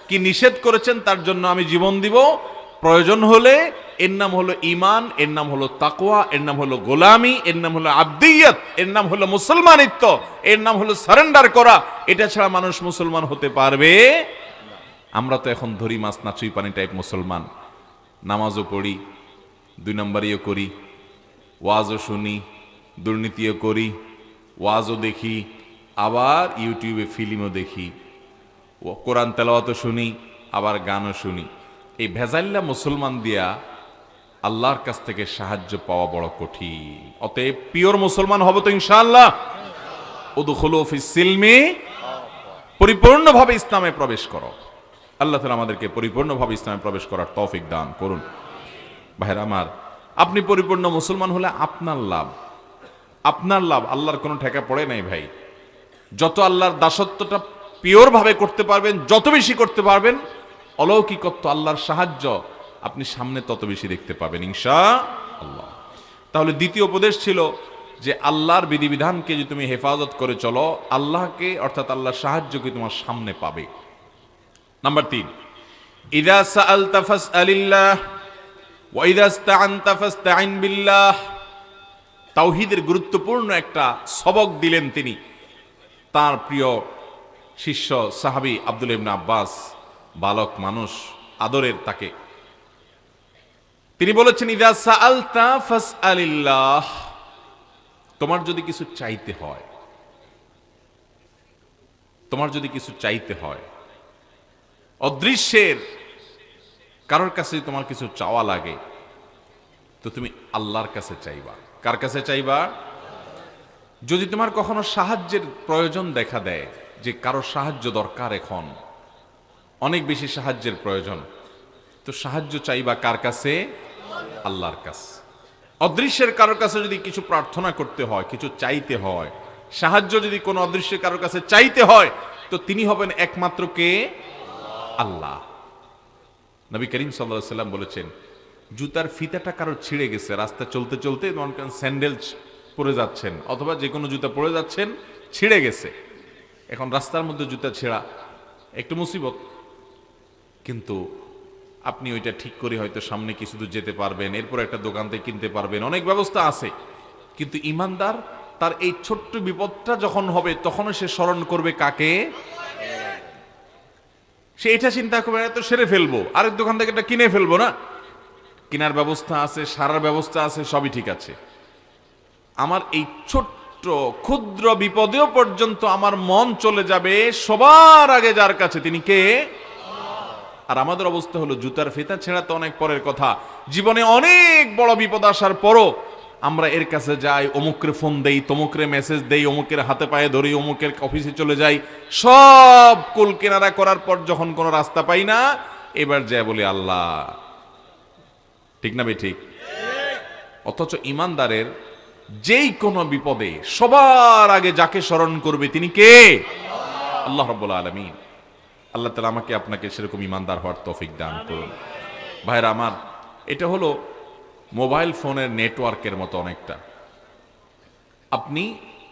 কি নিষেধ করেছেন তার জন্য আমি জীবন দিব। প্রয়োজন হলে এর নাম হলো ঈমান, এর নাম হলো তাকওয়া, এর নাম হলো গোলামি, এর নাম হলো আবদিয়ত, এর নাম হলো মুসলমানিত্ব, এর নাম হলো সারেন্ডার করা। এটা ছাড়া মানুষ মুসলমান হতে পারবে? আমরা তো এখন ধরি মাছ নাচুই পানি টাইপ মুসলমান। নামাজও পড়ি, 2 নম্বরিও করি, ওয়াজও শুনি, দুর্নীতিও করি, ওয়াজও দেখি, আবার ইউটিউবে ফিল্মও দেখি, কোরআন তেলাওয়াতও শুনি, আবার গানও শুনি। এই ভেজাল্লা মুসলমান দিয়া আল্লাহর কাছ থেকে সাহায্য পাওয়া বড় কঠিন। অতএব পিওর মুসলমান হব তো ইনশাআল্লাহ। উদখুলু ফিস সিলমি, পরিপূর্ণভাবে ইসলামে প্রবেশ করো। আল্লাহ তাআলা আমাদেরকে পরিপূর্ণভাবে ইসলামে প্রবেশ করার তৌফিক দান করুন। ভাইরা আমার, আপনি পরিপূর্ণ মুসলমান হলে আপনার লাভ, আপনার লাভ। আল্লাহর কোনো ঠেকা পড়ে নাই ভাই। যত আল্লাহর দাসত্বটা পিওর ভাবে করতে পারবেন, যত বেশি করতে পারবেন, অলৌকিকত্ব, আল্লাহর সাহায্য আপনি সামনে তত বেশি দেখতে পাবেন ইনশাআল্লাহ। তাহলে দ্বিতীয় উপদেশ ছিল যে আল্লাহর বিধিবিধানকে যদি তুমি হেফাজত করে চলো, আল্লাহকে অর্থাৎ আল্লাহর সাহায্যকে তোমার সামনে পাবে। নাম্বার 3, ইযা সাআলতা ফাসআলিল্লাহ ওয়া ইযা ইসতাআনতা ফাসতাইন বিল্লাহ। তাওহীদের গুরুত্বপূর্ণ একটা সবক দিলেন তিনি তার প্রিয় শিষ্য সাহাবী আব্দুল্লাহ ইবনে আব্বাস, বালক মানুষ, আদরের তাকে। তিনি বলেছেন, ইযা সাআলতা ফাসআলিল্লাহ। তোমার যদি কিছু চাইতে হয়, তোমার যদি কিছু চাইতে হয়, অদৃশ্যের কারোর কাছে তোমার কিছু চাওয়া লাগে, তো তুমি আল্লাহর কাছে চাইবা। কার কাছে চাইবা? যদি তোমার কখনো সাহায্যের প্রয়োজন দেখা দেয়, যে কারো সাহায্য দরকার, এখন অনেক বেশি সাহায্যের প্রয়োজন, তো সাহায্য চাইবা কার কাছে? আল্লাহর কাছে। অদৃশ্যের কারোর কাছে যদি কিছু প্রার্থনা করতে হয়, কিছু চাইতে হয়, সাহায্য যদি কোনো অদৃশ্যের কারোর কাছে চাইতে হয়, তো তিনি হবেন একমাত্র কে? আল্লাহ। নবী করিম সাল্লাল্লাহু আলাইহি ওয়াসাল্লাম বলেছেন, জুতার ফিতাটা কারোর ছিঁড়ে গেছে, রাস্তা চলতে চলতে স্যান্ডেল পরে যাচ্ছেন, অথবা যে কোনো জুতা পরে যাচ্ছেন, ছিঁড়ে গেছে। এখন রাস্তার মধ্যে জুতা ছেঁড়া একটু মুসিবত, কিন্তু আপনি ওইটা ঠিক করে হয়তো সামনে কিছু দূর যেতে পারবেন, এরপর একটা দোকান থেকে কিনতে পারবেন, অনেক ব্যবস্থা আছে। কিন্তু ইমানদার তার এই ছোট্ট বিপদটা যখন হবে তখনও সে স্মরণ করবে কাকে? সে এটা চিন্তা করবে তো সেরে ফেলবো, আরেক দোকান থেকে এটা কিনে ফেলবো না, কেনার ব্যবস্থা আছে, সারার ব্যবস্থা আছে, সবই ঠিক আছে। আমার এই ছোট্ট ক্ষুদ্র বিপদেও পর্যন্ত আমার মন চলে যাবে সবার আগে যার কাছে, তিনি কে? আর আমাদের অবস্থা হলো জুতার ফিতা ছেঁড়া তো অনেক পরের কথা, জীবনে অনেক বড় বিপদ আসার পরও আমরা এর কাছে যাই, অমুকরে ফোন দেই, তমুকরে মেসেজ দেই, অমুকের হাতে পায়ে ধরি, অমুকের অফিসে চলে যাই, সব কুল কেনারা করার পর যখন কোনো রাস্তা পাই না, এবার যায় বলি আল্লাহ। ঠিক না বে ঠিক? অথচ ইমানদারের যেই কোনো বিপদে সবার আগে যাকে স্মরণ করবে তিনি কে? আল্লাহ রাব্বুল আলামিন। আল্লাহ তাআলা আমাকে আপনাকে সেরকম ইমানদার হওয়ার তৌফিক দান করুন। ভাইরা আমার, এটা হলো মোবাইল ফোনের নেটওয়ার্কের মতো অনেকটা। আপনি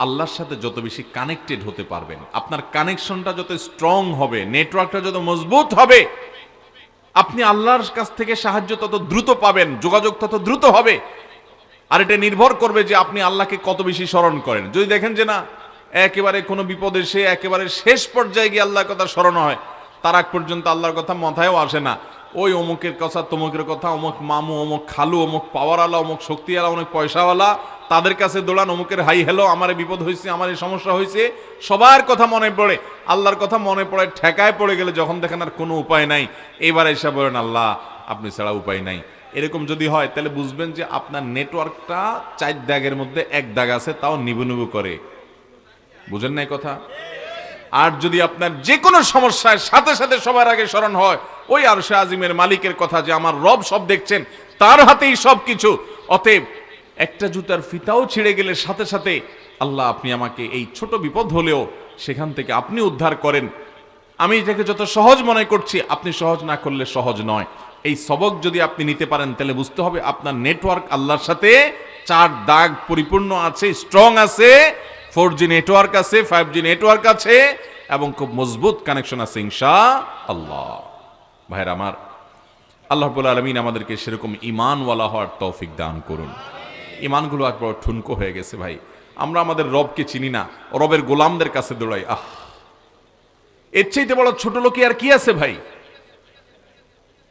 আল্লাহর সাথে যত বেশি কানেক্টেড হতে পারবেন, আপনার কানেকশনটা যত স্ট্রং হবে, নেটওয়ার্কটা যত মজবুত হবে, আপনি আল্লাহর কাছ থেকে সাহায্য তত দ্রুত পাবেন, যোগাযোগ তত দ্রুত হবে। আর এটা নির্ভর করবে যে আপনি আল্লাহকে কত বেশি স্মরণ করেন। যদি দেখেন যে না, একেবারে কোনো বিপদে সে একেবারে শেষ পর্যায়ে গিয়ে আল্লাহর কথা স্মরণ হয়, তার আগ পর্যন্ত আল্লাহর কথা মাথায়ও আসে না, ওই অমুকের কথা, তমুকের কথা, অমুক মামু, অমুক খালু, অমুক পাওয়ারওয়ালা, অমুক শক্তিওয়ালা, অমুক পয়সাওয়ালা, তাদের কাছে দৌড়ান, অমুকের হাই হ্যালো, আমার বিপদ হয়েছে, আমার এই সমস্যা হয়েছে, সবার কথা মনে পড়ে, আল্লাহর কথা মনে পড়ে, ঠেকায় পড়ে গেলে যখন দেখেন আর কোনো উপায় নাই, এবার এসে বলেন আল্লাহ আপনি ছাড়া উপায় নাই। এরকম যদি হয় তাহলে বুঝবেন যে আপনার নেটওয়ার্কটা 4 দাগের মধ্যে 1 দাগ আছে, তাও নিবু নিবু করে। বুঝেন না এই কথা? আর যদি আপনার যে কোনো সমস্যায় সাথে সাথে সবার আগে স্মরণ হয় ওই আরশে আজিমের মালিকের কথা, যে আমার রব সব দেখছেন, তার হাতেই সব কিছু, অতএব একটা জুতার ফিতাও ছিঁড়ে গেলে সাথে সাথে আল্লাহ আপনি আমাকে এই ছোট বিপদ হলেও সেখান থেকে আপনি উদ্ধার করেন, আমি এটাকে যত সহজ মনে করছি, আপনি সহজ না করলে সহজ নয়। এই সবক যদি আপনি নিতে পারেন তাহলে বুঝতে হবে আপনার নেটওয়ার্ক আল্লাহর সাথে 4 দাগ পরিপূর্ণ আছে, স্ট্রং আছে, 4G নেটওয়ার্ক আছে, 5G নেটওয়ার্ক আছে, এবং খুব মজবুত কানেকশন আছে ইনশাআল্লাহ। ভাইরা আমার, আল্লাহ রাব্বুল আলামিন আমাদেরকে সেরকম ঈমানওয়ালা হওয়ার তৌফিক দান করুন। ঈমানগুলো একবার ঠুনকো হয়ে গেছে ভাই, আমরা আমাদের রবকে চিনি না, রবের গোলামদের কাছে দৌড়াই। এর চাইতে বড় ছোট লোকই আর কি আছে ভাই?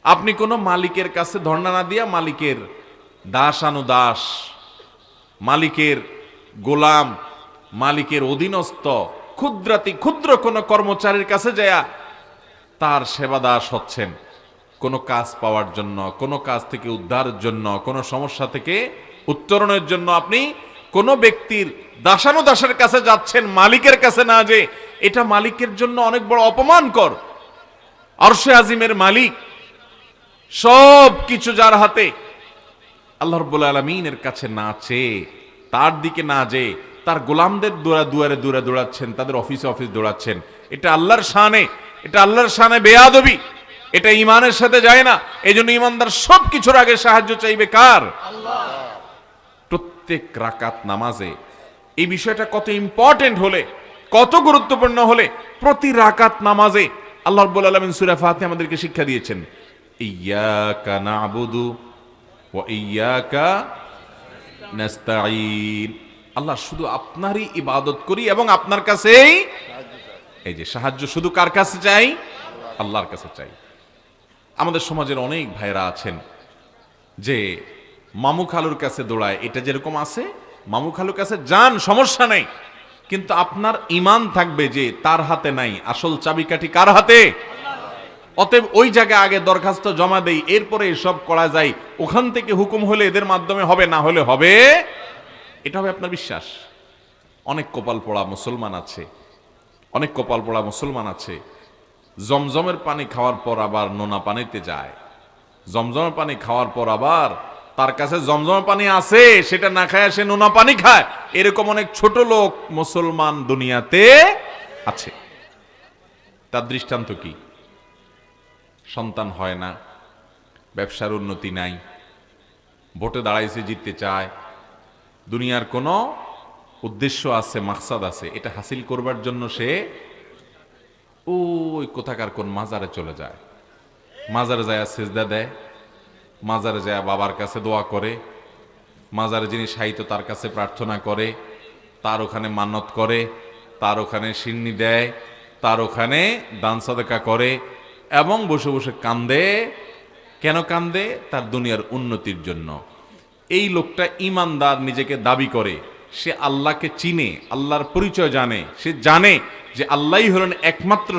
আপনি কোন মালিকের কাছে ধর্ণা না দিয়া মালিকের দাসানুদাস, মালিকের গোলাম, মালিকের অধীনস্থ ক্ষুদ্রাতি ক্ষুদ্র কোন কর্মচারীর কাছে যায়া তার সেবা দাস হচ্ছেন কোন কাজ পাওয়ার জন্য, কোন কাজ থেকে উদ্ধারের জন্য, কোন সমস্যা থেকে উত্তরণের জন্য আপনি কোন ব্যক্তির দাসানুদাসের কাছে যাচ্ছেন, মালিকের কাছে না, যে এটা মালিকের জন্য অনেক বড় অপমানকর। আরশে আজিমের মালিক, সব কিছু যার হাতে, আল্লাহ রাব্বুল আলামিনের কাছে না চেয়ে, তার দিকে না যেয়ে তার গোলামদের দুয়ারে দুয়ারে দৌড়াচ্ছেন, তাদের অফিসে অফিস দৌড়াচ্ছেন, এটা আল্লাহর শানে, এটা আল্লাহর শানে বেয়াদবি, এটা ঈমানের সাথে যায় না। এই জন্য ঈমানদার সব কিছুর আগে সাহায্য চাইবে কার? আল্লাহ। প্রত্যেক রাকাত নামাজে এই বিষয়টা কত ইম্পর্টেন্ট হলে, কত গুরুত্বপূর্ণ হলে, প্রতি রাকাত নামাজে আল্লাহ রাব্বুল আলামিন সূরা ফাতিহা আমাদেরকে শিক্ষা দিয়েছেন, ইয়্যাকা না'বুদু ওয়া ইয়্যাকা নাস্তাঈন। আল্লাহ শুধু আপনারই ইবাদত করি এবং আপনার কাছেই, এই যে সাহায্য শুধু কার কাছে চাই? আল্লাহর কাছে চাই। আমাদের সমাজের অনেক ভাইরা আছেন যে মামু খালুর কাছে দৌড়ায়, এটা যেরকম আছে মামু খালুর কাছে যান, সমস্যা নেই, কিন্তু আপনার ঈমান থাকবে যে তার হাতে নাই, আসল চাবিকাঠি কার হাতে? অতএব ওই জায়গায় আগে দরখাস্ত জমা দেই, এরপরে সব করা যায়, ওখান থেকে হুকুম হলে এদের মাধ্যমে হবে, না হলে হবে, এটা হবে আপনার বিশ্বাস। অনেক কপাল পোড়া মুসলমান আছে, অনেক কপাল পোড়া মুসলমান আছে, জমজমের পানি খাওয়ার পর আবার নোনা পানিতে যায়, জমজমের পানি খাওয়ার পর আবার তার কাছে জমজমের পানি আছে, সেটা না খায় সে নোনা পানি খায়। এরকম অনেক ছোট লোক মুসলমান দুনিয়াতে আছে। তার দৃষ্টান্ত কি? সন্তান হয় না, ব্যবসার উন্নতি নাই, ভোটে দাঁড়াইছে, জিততে চায়, দুনিয়ার কোনো উদ্দেশ্য আছে, মাকসাদ আছে, এটা হাসিল করবার জন্য সে ওই কোথাকার কোন মাজারে চলে যায়, মাজারে যায় সেজদা দেয়, মাজারে যায় বাবার কাছে দোয়া করে, মাজারে যিনি শায়িত তার কাছে প্রার্থনা করে, তার ওখানে মান্নত করে, তার ওখানে সিন্নি দেয়, তার ওখানে দান সাদাকা করে এবং বসে বসে কান্দে। কেন কান্দে? তার দুনিয়ার উন্নতির জন্য। এই লোকটা ইমানদার নিজেকে দাবি করে, সে আল্লাহকে চিনে, আল্লাহর পরিচয় জানে, সে জানে যে আল্লাহই হলেন একমাত্র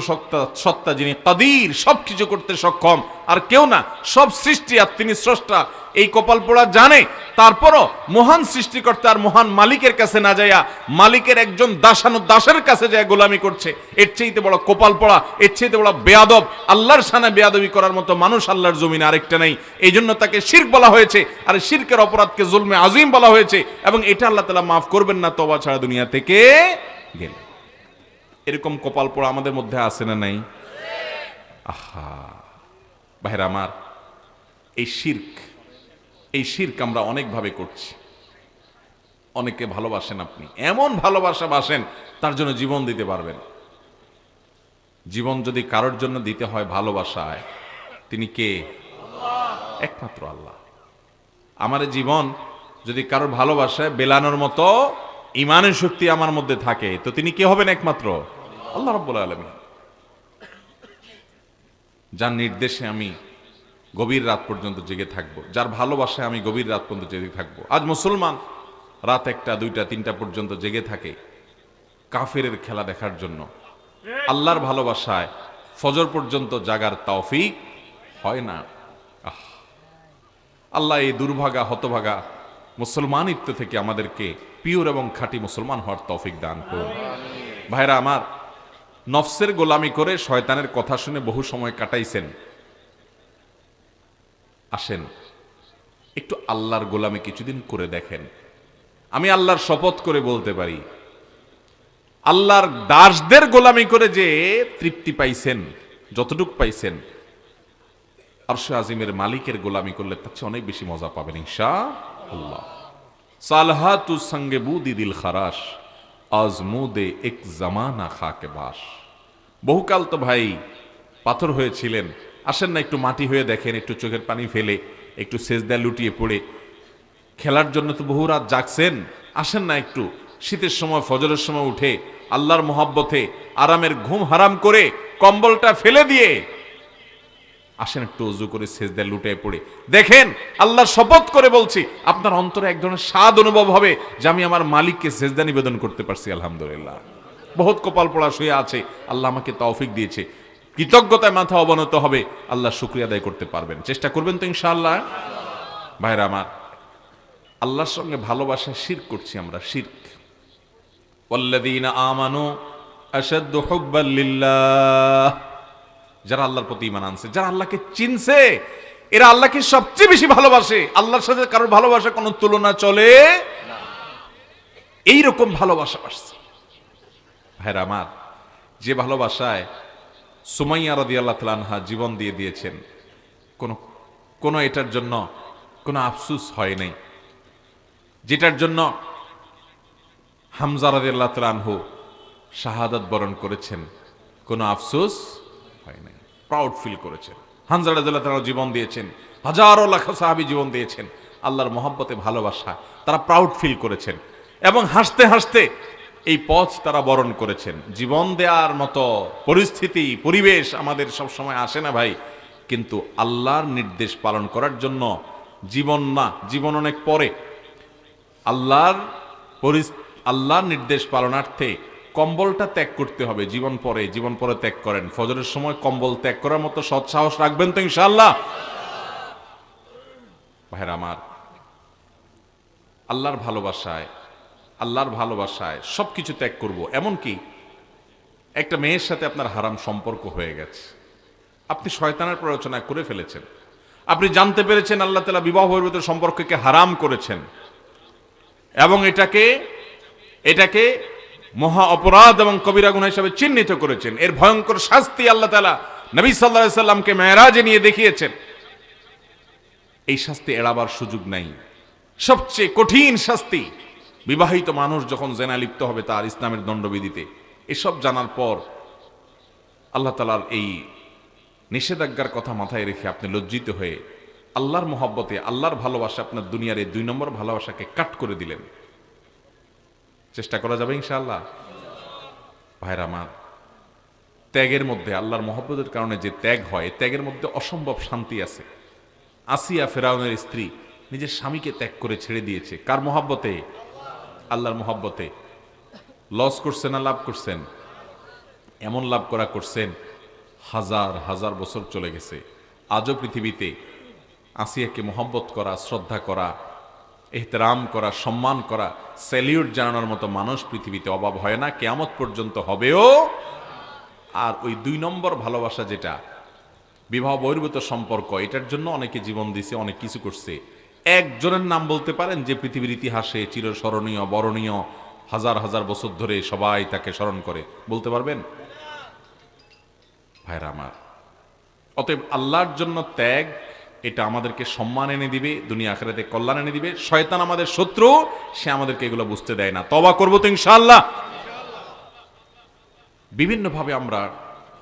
সত্তা যিনি কাদির, সবকিছু করতে সক্ষম, আর কেউ না, সব সৃষ্টি আর তিনি স্রষ্টা। এই কপাল পোড়া জানে, তারপরও মহান সৃষ্টিকর্তা আর মহান মালিকের কাছে না যাইয়া মালিকের একজন দাসের কাছে যায় গোলামি করছে। এর চাইতে বড় কপাল পোড়া, এর চাইতে বড় বেয়াদব, আল্লাহর সানে বেয়াদবি করার মতো মানুষ আল্লাহর জমিনে আরেকটা নাই। এই জন্য তাকে শিরক বলা হয়েছে, আর শিরকের অপরাধকে জুলমে আযীম বলা হয়েছে, এবং এটা আল্লাহ তাআলা মাফ করবেন না তওবা ছাড়া দুনিয়া থেকে গেলে। এরকম কপাল পোড়া আমাদের মধ্যে আছে না নাই? আহা ভাইরা আমার, এই শিরক আমরা অনেকভাবে করছি। অনেকে ভালোবাসেন, আপনি এমন ভালোবাসা বাসেন তার জন্য জীবন দিতে পারবেন। জীবন যদি কারোর জন্য দিতে হয় ভালোবাসায়, তিনি কে? একমাত্র আল্লাহ। আমার জীবন যদি কারোর ভালোবাসায় বেলানোর মতো ইমানের শক্তি আমার মধ্যে থাকে, তো তিনি কে হবেন? একমাত্র আল্লাহ রাব্বুল আলামিন। যার নির্দেশে আমি গভীর রাত পর্যন্ত জেগে থাকবো, যার ভালোবাসায় আমি গভীর রাত পর্যন্ত জেগে থাকবো। আজ মুসলমান রাত 1টা 2টা 3টা পর্যন্ত জেগে থাকে কাফেরের খেলা দেখার জন্য। আল্লাহর ভালোবাসায় ফজর পর্যন্ত জাগার তৌফিক হয় না। আল্লাহ এই দুর্ভাগা হতভাগা মুসলমানিত্ব থেকে আমাদেরকে পিওর এবং খাঁটি মুসলমান হওয়ার তৌফিক দান করুন। ভাইরা আমার, নফসের গোলামি করে শয়তানের কথা শুনে বহু সময় কাটাইছেন। আসেন একটু আল্লাহর গোলামি কিছুদিন করে দেখেন। আমি আল্লাহর শপথ করে বলতে পারি, আল্লাহর দাসদের গোলামি করে যে তৃপ্তি পাইছেন, যতটুকু পাইছেন, আরশে আজিমের মালিকের গোলামি করলে তার চেয়ে অনেক বেশি মজা পাবেন ইনশাআল্লাহ। সালহাতু সঙ্গে বুদি দিল খারাস, আজমুদে এক জামানা খাকে বাস। বহুকাল তো ভাই পাথর হয়েছিলেন, আসেন না একটু মাটি হয়ে দেখেন, একটু চোখের পানি ফেলে, একটু সেজদায় লুটিয়ে পড়ে। খেলার জন্য তো বহু রাত জাগছেন, আসেন না একটু শীতের সময় ফজরের সময় উঠে আল্লাহর মহব্বতে আরামের ঘুম হারাম করে কম্বলটা ফেলে দিয়ে আসেন একটু ওযু করে সেজদায় লুটিয়ে পড়ে দেখেন। আল্লাহর শপথ করে বলছি, আপনার অন্তরে এক ধরনের স্বাদ অনুভব হবে যে আমি আমার মালিককে সেজদা নিবেদন করতে পারছি, আলহামদুলিল্লাহ। বহুত কপাল পোড়া শুয়ে আছে, আল্লাহ আমাকে তৌফিক দিয়েছে। কৃতজ্ঞতায় মাথা অবনত হবে, আল্লাহ শুকরিয়া আদায় করতে পারবেন। চেষ্টা করবেন তো ইনশাআল্লাহ? ভাইরা আমার, আল্লাহর সঙ্গে ভালোবাসা শিরক করছি আমরা, শিরক। ওয়াল্লাযীনা আমানু আশাদ্দু হুব্বাল লিল্লাহ। যারা আল্লাহর প্রতি ঈমান আনছে, যারা আল্লাহকে চিনছে, এরা আল্লাহকে সবচেয়ে বেশি ভালোবাসে। আল্লাহর সাথে কারোর ভালোবাসা কোনো তুলনা চলে না। এইরকম ভালোবাসা আসছে। ভাইরা আমার, যে ভালোবাসায় সুমাইয়া রাদিয়াল্লাহু তাআলা আনহা জীবন দিয়ে দিয়েছেন, কোনো এটার জন্য কোনো আফসোস হয় নাই। যেটার জন্য হামজা রাদিয়াল্লাহু তাআলা আনহু শাহাদাত বরণ করেছেন, কোনো আফসোস হয় নাই, প্রাউড ফিল করেছেন। হামজা রাদিয়াল্লাহু তাআলা জীবন দিয়েছেন, হাজারো লাখ সাহাবী জীবন দিয়েছেন, আল্লাহর মহব্বতে ভালোবাসা তারা প্রাউড ফিল করেছেন, এবং হাসতে হাসতে এই পথ তারা বরণ করেছেন। জীবন দেওয়ার মতো পরিস্থিতি পরিবেশ আমাদের সব সময় আসে না ভাই, কিন্তু আল্লাহর নির্দেশ পালন করার জন্য জীবন না, জীবন অনেক পরে। আল্লাহর নির্দেশ পালনার্থে কম্বলটা ত্যাগ করতে হবে, জীবন পরে। জীবন পরে ত্যাগ করেন, ফজরের সময় কম্বল ত্যাগ করার মতো সৎ সাহস রাখবেন তো ইনশাআল্লাহ? ভাইরা আমার, আল্লাহর ভালোবাসায় সবকিছু ত্যাগ করব। এমনকি একটা মেয়ের সাথে আপনার হারাম সম্পর্ক হয়ে গেছে, আপনি শয়তানের প্ররোচনা করে ফেলেছেন, আপনি জানতে পেরেছেন আল্লাহ তাআলা বিবাহ বহির্ভূত সম্পর্ককে হারাম করেছেন, এবং এটাকে মহা অপরাধ এবং কবিরা গুনাহ হিসেবে চিহ্নিত করেছেন। এর ভয়ঙ্কর শাস্তি আল্লাহ তাআলা নবী সাল্লাল্লাহু আলাইহি সাল্লামকে মেরাজে নিয়ে দেখিয়েছেন। এই শাস্তি এড়াবার সুযোগ নাই। সবচেয়ে কঠিন শাস্তি বিবাহিত মানুষ যখন জেনা লিপ্ত হবে তার ইসলামের দণ্ডবিধিতে। এসব জানার পর আল্লাহ তাআলার এই নিষেধাজ্ঞার কথা মাথায় রেখে আপনি লজ্জিত হয়ে আল্লাহর মহব্বতে, আল্লাহর ভালোবাসা, আপনার দুনিয়ার এই 2 নম্বর ভালোবাসাকে কাট করে দিলেন। চেষ্টা করা যাবে ইনশাআল্লাহ? ভাইরা আমার, ত্যাগের মধ্যে, আল্লাহর মহব্বতের কারণে যে ত্যাগ হয়, ত্যাগের মধ্যে অসম্ভব শান্তি আছে। আসিয়া ফেরাউনের স্ত্রী নিজের স্বামীকে ত্যাগ করে ছেড়ে দিয়েছে। কার মহব্বতে? আল্লাহর মহব্বতে। লস করছেন না লাভ করছেন? এমন লাভ করছেন, হাজার হাজার বছর চলে গেছে। আজও পৃথিবীতে আসিয়াকে মহব্বত করা, শ্রদ্ধা করা, এহতেরাম করা, সম্মান করা, স্যালিউট জানানোর মতো মানুষ পৃথিবীতে অভাব হয় না, কিয়ামত পর্যন্ত হবেও। আর ওই 2 নম্বর ভালোবাসা, যেটা বিবাহ বহির্ভূত সম্পর্ক, এটার জন্য অনেকে জীবন দিছে, অনেক কিছু করছে। একজনের নাম বলতে পারেন যে পৃথিবীর ইতিহাসে চিরস্মরণীয়, বরণীয়, হাজার হাজার বছর ধরে সবাই তাকে স্মরণ করে? বলতে পারবেন? ভাইরা আমার, অতএব আল্লাহর জন্য ত্যাগ, এটা আমাদেরকে সম্মান এনে দিবে, দুনিয়া আখিরাতে কল্যাণ এনে দিবে। শয়তান আমাদের শত্রু, সে আমাদেরকে এগুলো বুঝতে দেয় না। তওবা করবো তো ইনশাআল্লাহ। বিভিন্নভাবে আমরা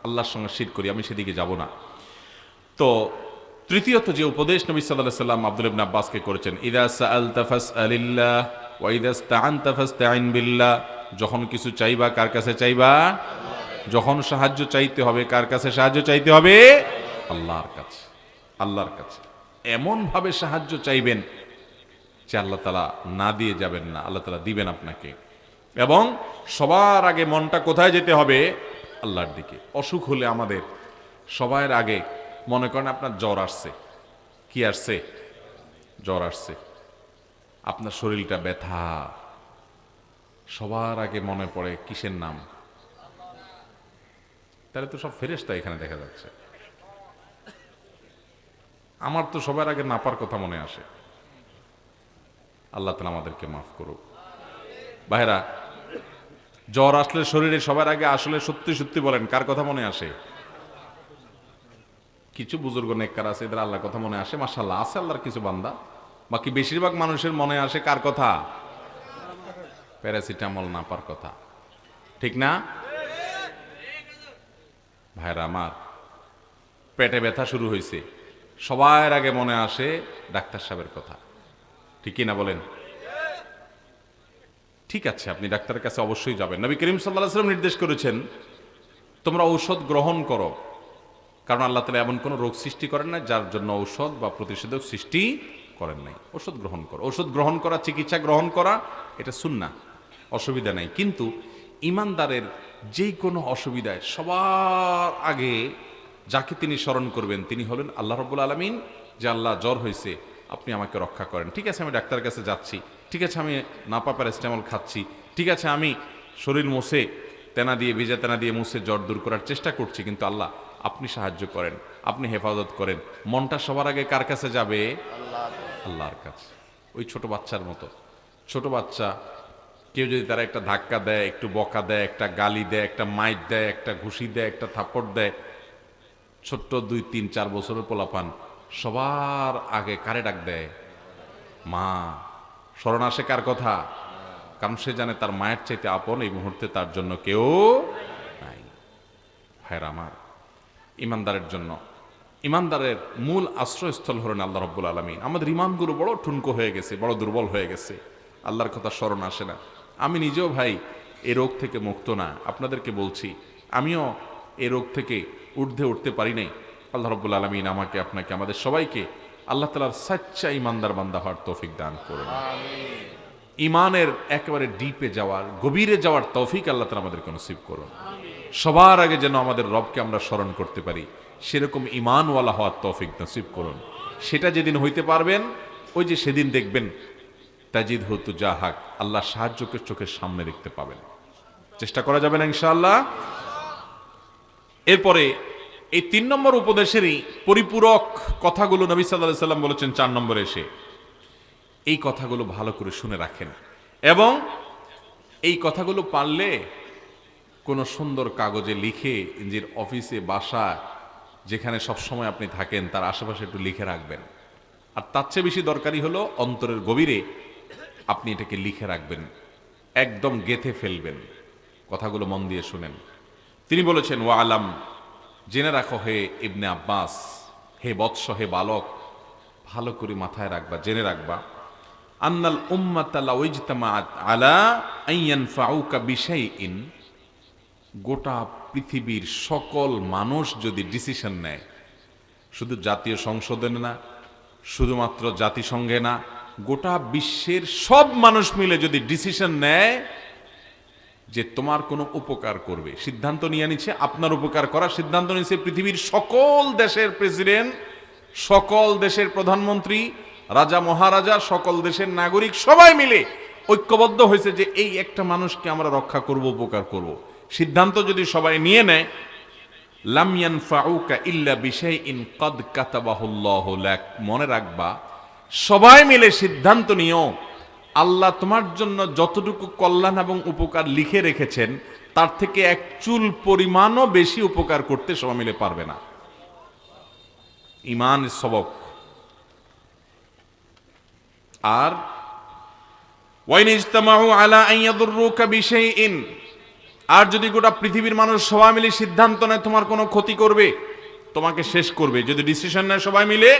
আল্লাহর সঙ্গে শিরক করি, আমি সেদিকে যাব না। তো তৃতীয়ত যে উপদেশ নবী সাল্লাল্লাহু আলাইহি ওয়াসাল্লাম আব্দুল্লাহ ইবনে আব্বাসকে করেছেন, ইযা সাআলতা ফাসআলিল্লাহ ওয়া ইযা ইসতাআনতা ফাসতাইন বিল্লাহ। যখন কিছু চাইবা, কার কাছে চাইবা? যখন সাহায্য চাইতে হবে, কার কাছে সাহায্য চাইতে হবে? আল্লাহর কাছে। আল্লাহর কাছে এমন ভাবে সাহায্য চাইবেন যে আল্লাহ তাআলা না দিয়ে যাবেন না, আল্লাহ তাআলা দিবেন আপনাকে। এবং সবার আগে মনটা কোথায় যেতে হবে? আল্লাহর দিকে। অসুখ হলে আমাদের সবার আগে মনে করেন আপনার জ্বর আসছে। কি আসছে? জ্বর আসছে, আপনার শরীরটা ব্যথা, সবার আগে মনে পড়ে কিসের নাম? তাহলে তো সব ফেরেশতা এখানে দেখা যাচ্ছে। আমার তো সবার আগে নাপার কথা মনে আসে। আল্লাহ তাআলা আমাদেরকে মাফ করুক। ভাইরা, জ্বর আসলে শরীরে সবার আগে আসলে সত্যি সত্যি বলেন কার কথা মনে আসে? কিছু বুজুর্গ নেককার আছে, এদের আল্লাহর কথা মনে আসে, মাশাআল্লাহ আছে আল্লাহর কিছু বান্দা। বাকি বেশিরভাগ মানুষের মনে আসে কার কথা? প্যারাসিটামল নাপার কথা। ঠিক না ভাইরা আমার? পেটে ব্যথা শুরু হয়েছে, সবার আগে মনে আসে ডাক্তার সাহেবের কথা। ঠিকই না বলেন? ঠিক আছে, আপনি ডাক্তারের কাছে অবশ্যই যাবেন। নবী করিম সাল্লাল্লাহু আলাইহি ওয়াসাল্লাম নির্দেশ করেছেন, তোমরা ঔষধ গ্রহণ করো, কারণ আল্লাহ তাআলা এমন কোনো রোগ সৃষ্টি করেন না যার জন্য ঔষধ বা প্রতিষেধক সৃষ্টি করেন নাই। ওষুধ গ্রহণ করো। ওষুধ গ্রহণ করা, চিকিৎসা গ্রহণ করা, এটা সুন্নাহ, অসুবিধা নাই। কিন্তু ইমানদারের যেই কোনো অসুবিধায় সবার আগে যাকে তিনি স্মরণ করবেন তিনি হলেন আল্লাহ রাব্বুল আলামিন। যে আল্লাহ, জ্বর হয়েছে, আপনি আমাকে রক্ষা করেন। ঠিক আছে, আমি ডাক্তারের কাছে যাচ্ছি, ঠিক আছে আমি নাপা প্যারাসিটামল খাচ্ছি, ঠিক আছে আমি শরীর মুছে তেনা দিয়ে, ভিজা তেনা দিয়ে মুছে জ্বর দূর করার চেষ্টা করছি, কিন্তু আল্লাহ আপনি সাহায্য করেন, আপনি হেফাজত করেন। মনটা সবার আগে কার কাছে যাবে? আল্লাহর কাছে। ওই ছোট বাচ্চার মতো। ছোট বাচ্চা কেউ যদি তারা একটা ধাক্কা দেয়, একটু বকা দেয়, একটা গালি দেয়, একটা মাইট দেয়, একটা ঘুষি দেয়, একটা থাপ্পড় দেয়, ছোট্ট 2, 3, 4 বছরের পোলাপান সবার আগে কারে ডাক দেয়? মা। স্মরণ আসে কার কথা? কারণ সে জানে তার মায়ের চাইতে আপন এই মুহূর্তে তার জন্য কেউ নাই। ভাইরা আমার, ইমানদারের জন্য, ইমানদারের মূল আশ্রয়স্থল হলেন আল্লাহ রাব্বুল আলামিন। আমাদের ইমানগুলো বড় ঠুনকো হয়ে গেছে, বড় দুর্বল হয়ে গেছে, আল্লাহর কথা স্মরণ আসে না। আমি নিজেও ভাই এই রোগ থেকে মুক্ত না, আপনাদেরকে বলছি আমিও এই রোগ থেকে ঊর্ধ্বে উঠতে পারি নাই। আল্লাহ রাব্বুল আলামিন আমাকে, আপনাকে, আমাদের সবাইকে আল্লাহ তাআলার সাচ্চা ইমানদার বান্দা হওয়ার তৌফিক দান করুন। ইমানের একেবারে ডিপে যাওয়ার, গভীরে যাওয়ার তৌফিক আল্লাহ তাআলা আমাদেরকে নসিব করুন। সবার আগে যেন আমাদের রবকে আমরা স্মরণ করতে পারি, সেরকম ইমানওয়ালা হওয়ার তৌফিক নসিব করুন। সেটা যেদিন হইতে পারবেন, ওই যে সেদিন দেখবেন তাজিদহু তুজাহাক, আল্লাহ সাহায্যকে চোখের সামনে দেখতে পাবেন। চেষ্টা করা যাবে না ইনশাআল্লাহ? এরপরে এই 3 নম্বর উপদেশেরই পরিপূরক কথাগুলো নবী সাল্লাল্লাহু আলাইহি সাল্লাম বলেছেন 4 নম্বরে এসে। এই কথাগুলো ভালো করে শুনে রাখেন, এবং এই কথাগুলো পারলে কোনো সুন্দর কাগজে লিখে নিজের অফিসে, বাসা, যেখানে সবসময় আপনি থাকেন তার আশেপাশে একটু লিখে রাখবেন। আর তার চেয়ে বেশি দরকারি হলো অন্তরের গভীরে আপনি এটাকে লিখে রাখবেন, একদম গেঁথে ফেলবেন। কথাগুলো মন দিয়ে শুনেন। তিনি বলেছেন, ওয়া আলাম জেনে রাখো হে ইবনে আব্বাস, হে বৎস, হে বালক, ভালো করে মাথায় রাখবা, জেনে রাখবা, আন্নাল উম্মাতা লাউ ইজতামাআত আলা আন ইয়ানফাউকা বিশাইইন, গোটা পৃথিবীর সকল মানুষ যদি ডিসিশন নেয়, শুধু জাতীয় সংসদে না, শুধুমাত্র জাতিসংঘে না, গোটা বিশ্বের সব মানুষ মিলে যদি ডিসিশন নেয় যে তোমার কোনো উপকার করবে, সিদ্ধান্ত নিয়ে নিচ্ছে আপনার উপকার করার সিদ্ধান্ত নিচ্ছে পৃথিবীর সকল দেশের প্রেসিডেন্ট, সকল দেশের প্রধানমন্ত্রী, রাজা মহারাজা, সকল দেশের নাগরিক সবাই মিলে ঐক্যবদ্ধ হয়েছে যে এই একটা মানুষকে আমরা রক্ষা করব, উপকার করব, সিদ্ধান্ত যদি সবাই নিয়ে নেয়, লাম ইয়ানফাউকা ইল্লা বিশাইইন ক্বাদ কাতাবাহুল্লাহু লাক, মনে রাখবা সবাই মিলে সিদ্ধান্ত নিও, আল্লাহ তোমার জন্য যতটুকু কল্যাণ এবং উপকার লিখে রেখেছেন তার থেকে এক চুল পরিমাণও বেশি উপকার করতে সবাই মিলে পারবে না। ঈমান সবক। আর ওয়াইন ইজতামাউ আলা আন ইয়াদুররুকা বিশাইইন, আর যদি গোটা পৃথিবীর মানুষ সবাই মিলে সিদ্ধান্ত নেয় তোমার কোনো ক্ষতি করবে, তোমাকে শেষ করবে, যদি ডিসিশন নেয় সবাই মিলে,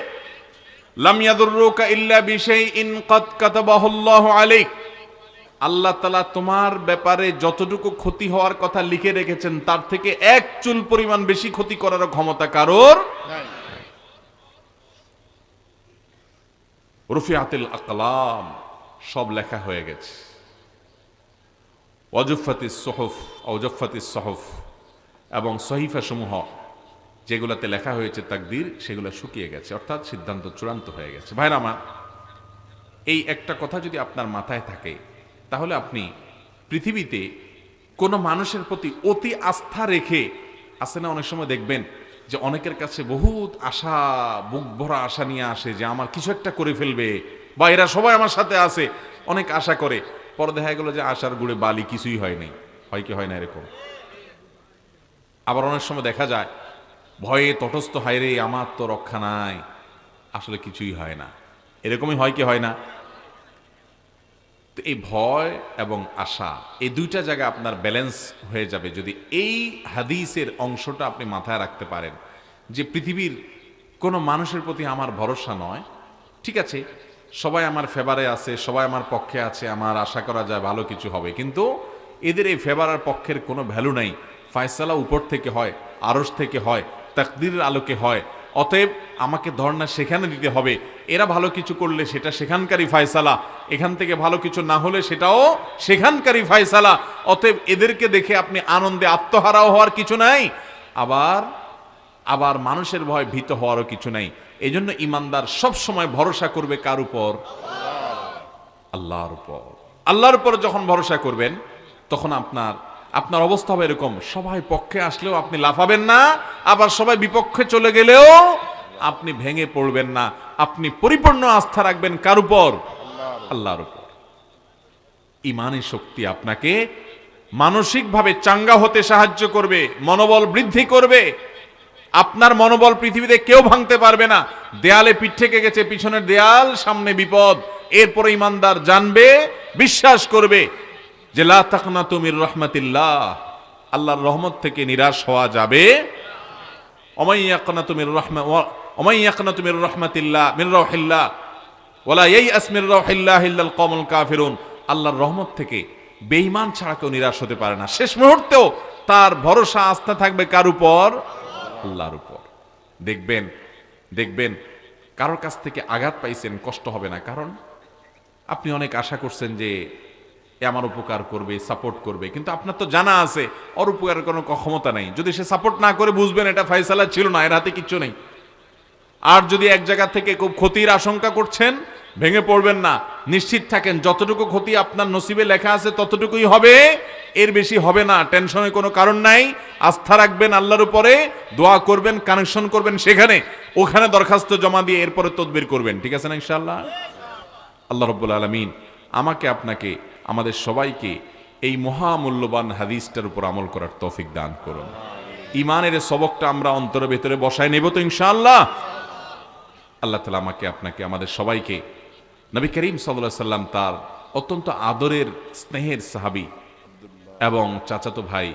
লাম ইয়াদুররুকা ইল্লা বিশাইইন ক্বাদ কাতাবাহুল্লাহু আলাইক, আল্লাহ তাআলা তোমার ব্যাপারে যতটুকু ক্ষতি হওয়ার কথা লিখে রেখেছেন তার থেকে এক চুল পরিমাণ বেশি ক্ষতি করার ক্ষমতা কারোর নাই। রুফিআতিল আকলাম, সব লেখা হয়ে গেছে। ওয়াজুফাতিস সুহুফ, ওয়াজুফাতিস সুহুফ, এবং সহিফা সমূহ যেগুলোতে লেখা হয়েছে তাকদীর, সেগুলো শুকিয়ে গেছে, অর্থাৎ সিদ্ধান্ত চূড়ান্ত হয়ে গেছে। ভাইরা আমার, এই একটা কথা যদি আপনার মাথায় থাকে তাহলে আপনি পৃথিবীতে কোনো মানুষের প্রতি অতি আস্থা রেখে, আসে না অনেক সময় দেখবেন যে অনেকের কাছে বহুত আশা, বুক ভরা আশা নিয়ে আসে যে আমার কিছু একটা করে ফেলবে, বা এরা সবাই আমার সাথে আছে, অনেক আশা করে, পরে দেখা গেল যে আশার গুড়ে বালি, কিছুই হয়নি। হয় কি হয় না এরকম? আবার অনেক সময় দেখা যায় ভয়ে তটস্থ, হায় রে আমার তো রক্ষা নাই, আসলে কিছুই হয় না। এরকমই হয় কি হয় না? তো এই ভয় এবং আশা, এই দুইটা জায়গা আপনার ব্যালেন্স হয়ে যাবে যদি এই হাদিসের অংশটা আপনি মাথায় রাখতে পারেন যে পৃথিবীর কোনো মানুষের প্রতি আমার ভরসা নয়, ঠিক আছে সবাই আমার ফেভারে আছে, সবাই আমার পক্ষে আছে, আমার আশা করা যায় ভালো কিছু হবে, কিন্তু এদের এই ফেভার আর পক্ষের কোনো ভ্যালু নাই, ফায়সালা উপর থেকে হয়, আরশ থেকে হয়, তাকদীরের আলোকে হয়, অতএব আমাকে ধর্ণা সেখানে দিতে হবে, এরা ভালো কিছু করলে সেটা সেখানকারই ফায়সালা, এখান থেকে ভালো কিছু না হলে সেটাও সেখানকারই ফায়সালা, অতএব এদেরকে দেখে আপনি আনন্দে আত্মহারাও হওয়ার কিছু নাই, আবার আবার মানুষের ভয় ভীত হওয়ারও কিছু নাই। এই জন্য ইমানদার সব সময় ভরসা করবে কার উপর? আল্লাহর উপর। আল্লাহর উপর যখন ভরসা করবেন তখন আপনার অবস্থা হবে এরকম, সবাই পক্ষে আসলেও আপনি লাফাবেন না, আবার সবাই বিপক্ষে চলে গেলেও আপনি ভেঙে পড়বেন না, আপনি পরিপূর্ণ আস্থা রাখবেন কার উপর? আল্লাহর উপর। ঈমানের শক্তি আপনাকে মানসিকভাবে চাঙ্গা হতে সাহায্য করবে, মনোবল বৃদ্ধি করবে। আপনার মনোবল পৃথিবীতে কেউ ভাঙতে পারবে না। দেয়ালে পিঠ থেকে গেছে, পিছনের দেয়াল, সামনে বিপদ, এরপরে ইমানদার জানবে, বিশ্বাস করবে যে লা তাকনাতু মির রাহমাতিল্লাহ, আল্লাহর রহমত থেকে নিরাশ হওয়া যাবে। ওমাই ইয়াকনাতু মির রাহমাতিল্লাহ মির রাহিল্লাহ ওয়ালা ইয়াইআস মির রাহিল্লাহ ইল্লাল কওমুল কাফিরুন, আল্লাহর রহমত থেকে বেঈমান ছাড়া কেউ নিরাশ হতে পারে না। শেষ মুহূর্তেও তার ভরসা আস্থা থাকবে কার উপর? আল্লাহর উপর। দেখবেন কারোর কাছ থেকে আঘাত পাইছেন, কষ্ট হবে না, কারণ আপনি অনেক আশা করছেন যে এ আমার উপকার করবে, সাপোর্ট করবে, কিন্তু আপনার তো জানা আছে ওর উপকারের কোনো ক্ষমতা নেই। যদি সে সাপোর্ট না করে বুঝবেন এটা ফায়সালা ছিল না, এর হাতে কিচ্ছু নেই। আর যদি এক জায়গা থেকে খুব ক্ষতির আশঙ্কা করছেন, ভেঙে পড়বেন না, নিশ্চিত থাকেন যতটুকু ক্ষতি আপনার নসিবে লেখা আছে ততটুকুই হবে, এর বেশি হবে না, টেনশনের কোনো কারণ নাই। আস্থা রাখবেন আল্লাহর উপরে, দোয়া করবেন, কানেকশন করবেন সেখানে, ওখানে দরখাস্ত জমা দিয়ে এরপরে তদবির করবেন, ঠিক আছে না ইনশাআল্লাহ? আল্লাহ রাব্বুল আলামিন আমাকে, আপনাকে, আমাদের সবাইকে এই মহামূল্যবান হাদিসটার উপর আমল করার তৌফিক দান করুন। ঈমানের সবকটা আমরা অন্তরের ভেতরে বসায় নেব তো ইনশাআল্লাহ। আল্লাহ তাআলা আমাকে, আপনাকে, আমাদের সবাইকে নবী করিম সাল্লাল্লাহু আলাইহি সাল্লাম তার অত্যন্ত আদরের স্নেহের সাহাবী এবং চাচাতো ভাই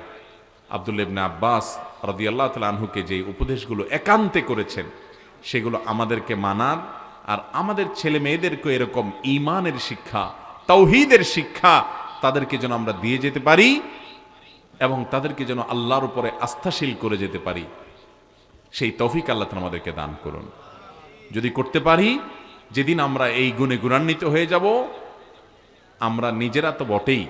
আব্দুল্লাহ ইবনে আব্বাস রাদিয়াল্লাহু তাআলা আনহুকে যে উপদেশগুলো একান্তে করেছেন সেগুলো আমাদেরকে মানার, আর আমাদের ছেলে মেয়েদেরকে এরকম ঈমানের শিক্ষা, তাওহীদের শিক্ষা তাদেরকে যেন আমরা দিয়ে যেতে পারি এবং তাদেরকে যেন আল্লাহর উপরে আস্থাশীল করে যেতে পারি, সেই তৌফিক আল্লাহ তাআলা আমাদেরকে দান করুন। যদি করতে পারি, যেদিন আমরা এই গুণে গুণান্বিত হয়ে যাব, আমরা নিজেরা তো বটেই,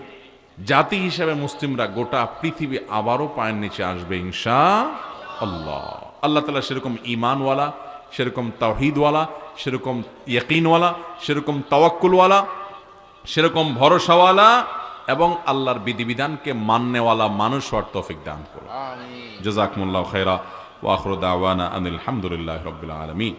জাতি হিসেবে মুসলিমরা গোটা পৃথিবী আবারও পায়ের নিচে আসবে ইনশাআল্লাহ। আল্লাহ তাআলা সেরকম ঈমানওয়ালা, সেরকম তাওহীদওয়ালা, সেরকম ইয়াকিনওয়ালা, সেরকম তাওয়াক্কুলওয়ালা, সেরকম ভরসাওয়ালা এবং আল্লাহর বিধিবিধানকে মাননেওয়ালা মানুষ হওয়ার তৌফিক দান করুন। জাযাকুমুল্লাহু খায়রা ওয়া আখিরু দাওয়ানা আনিল হামদুলিল্লাহি রাব্বিল আলামিন।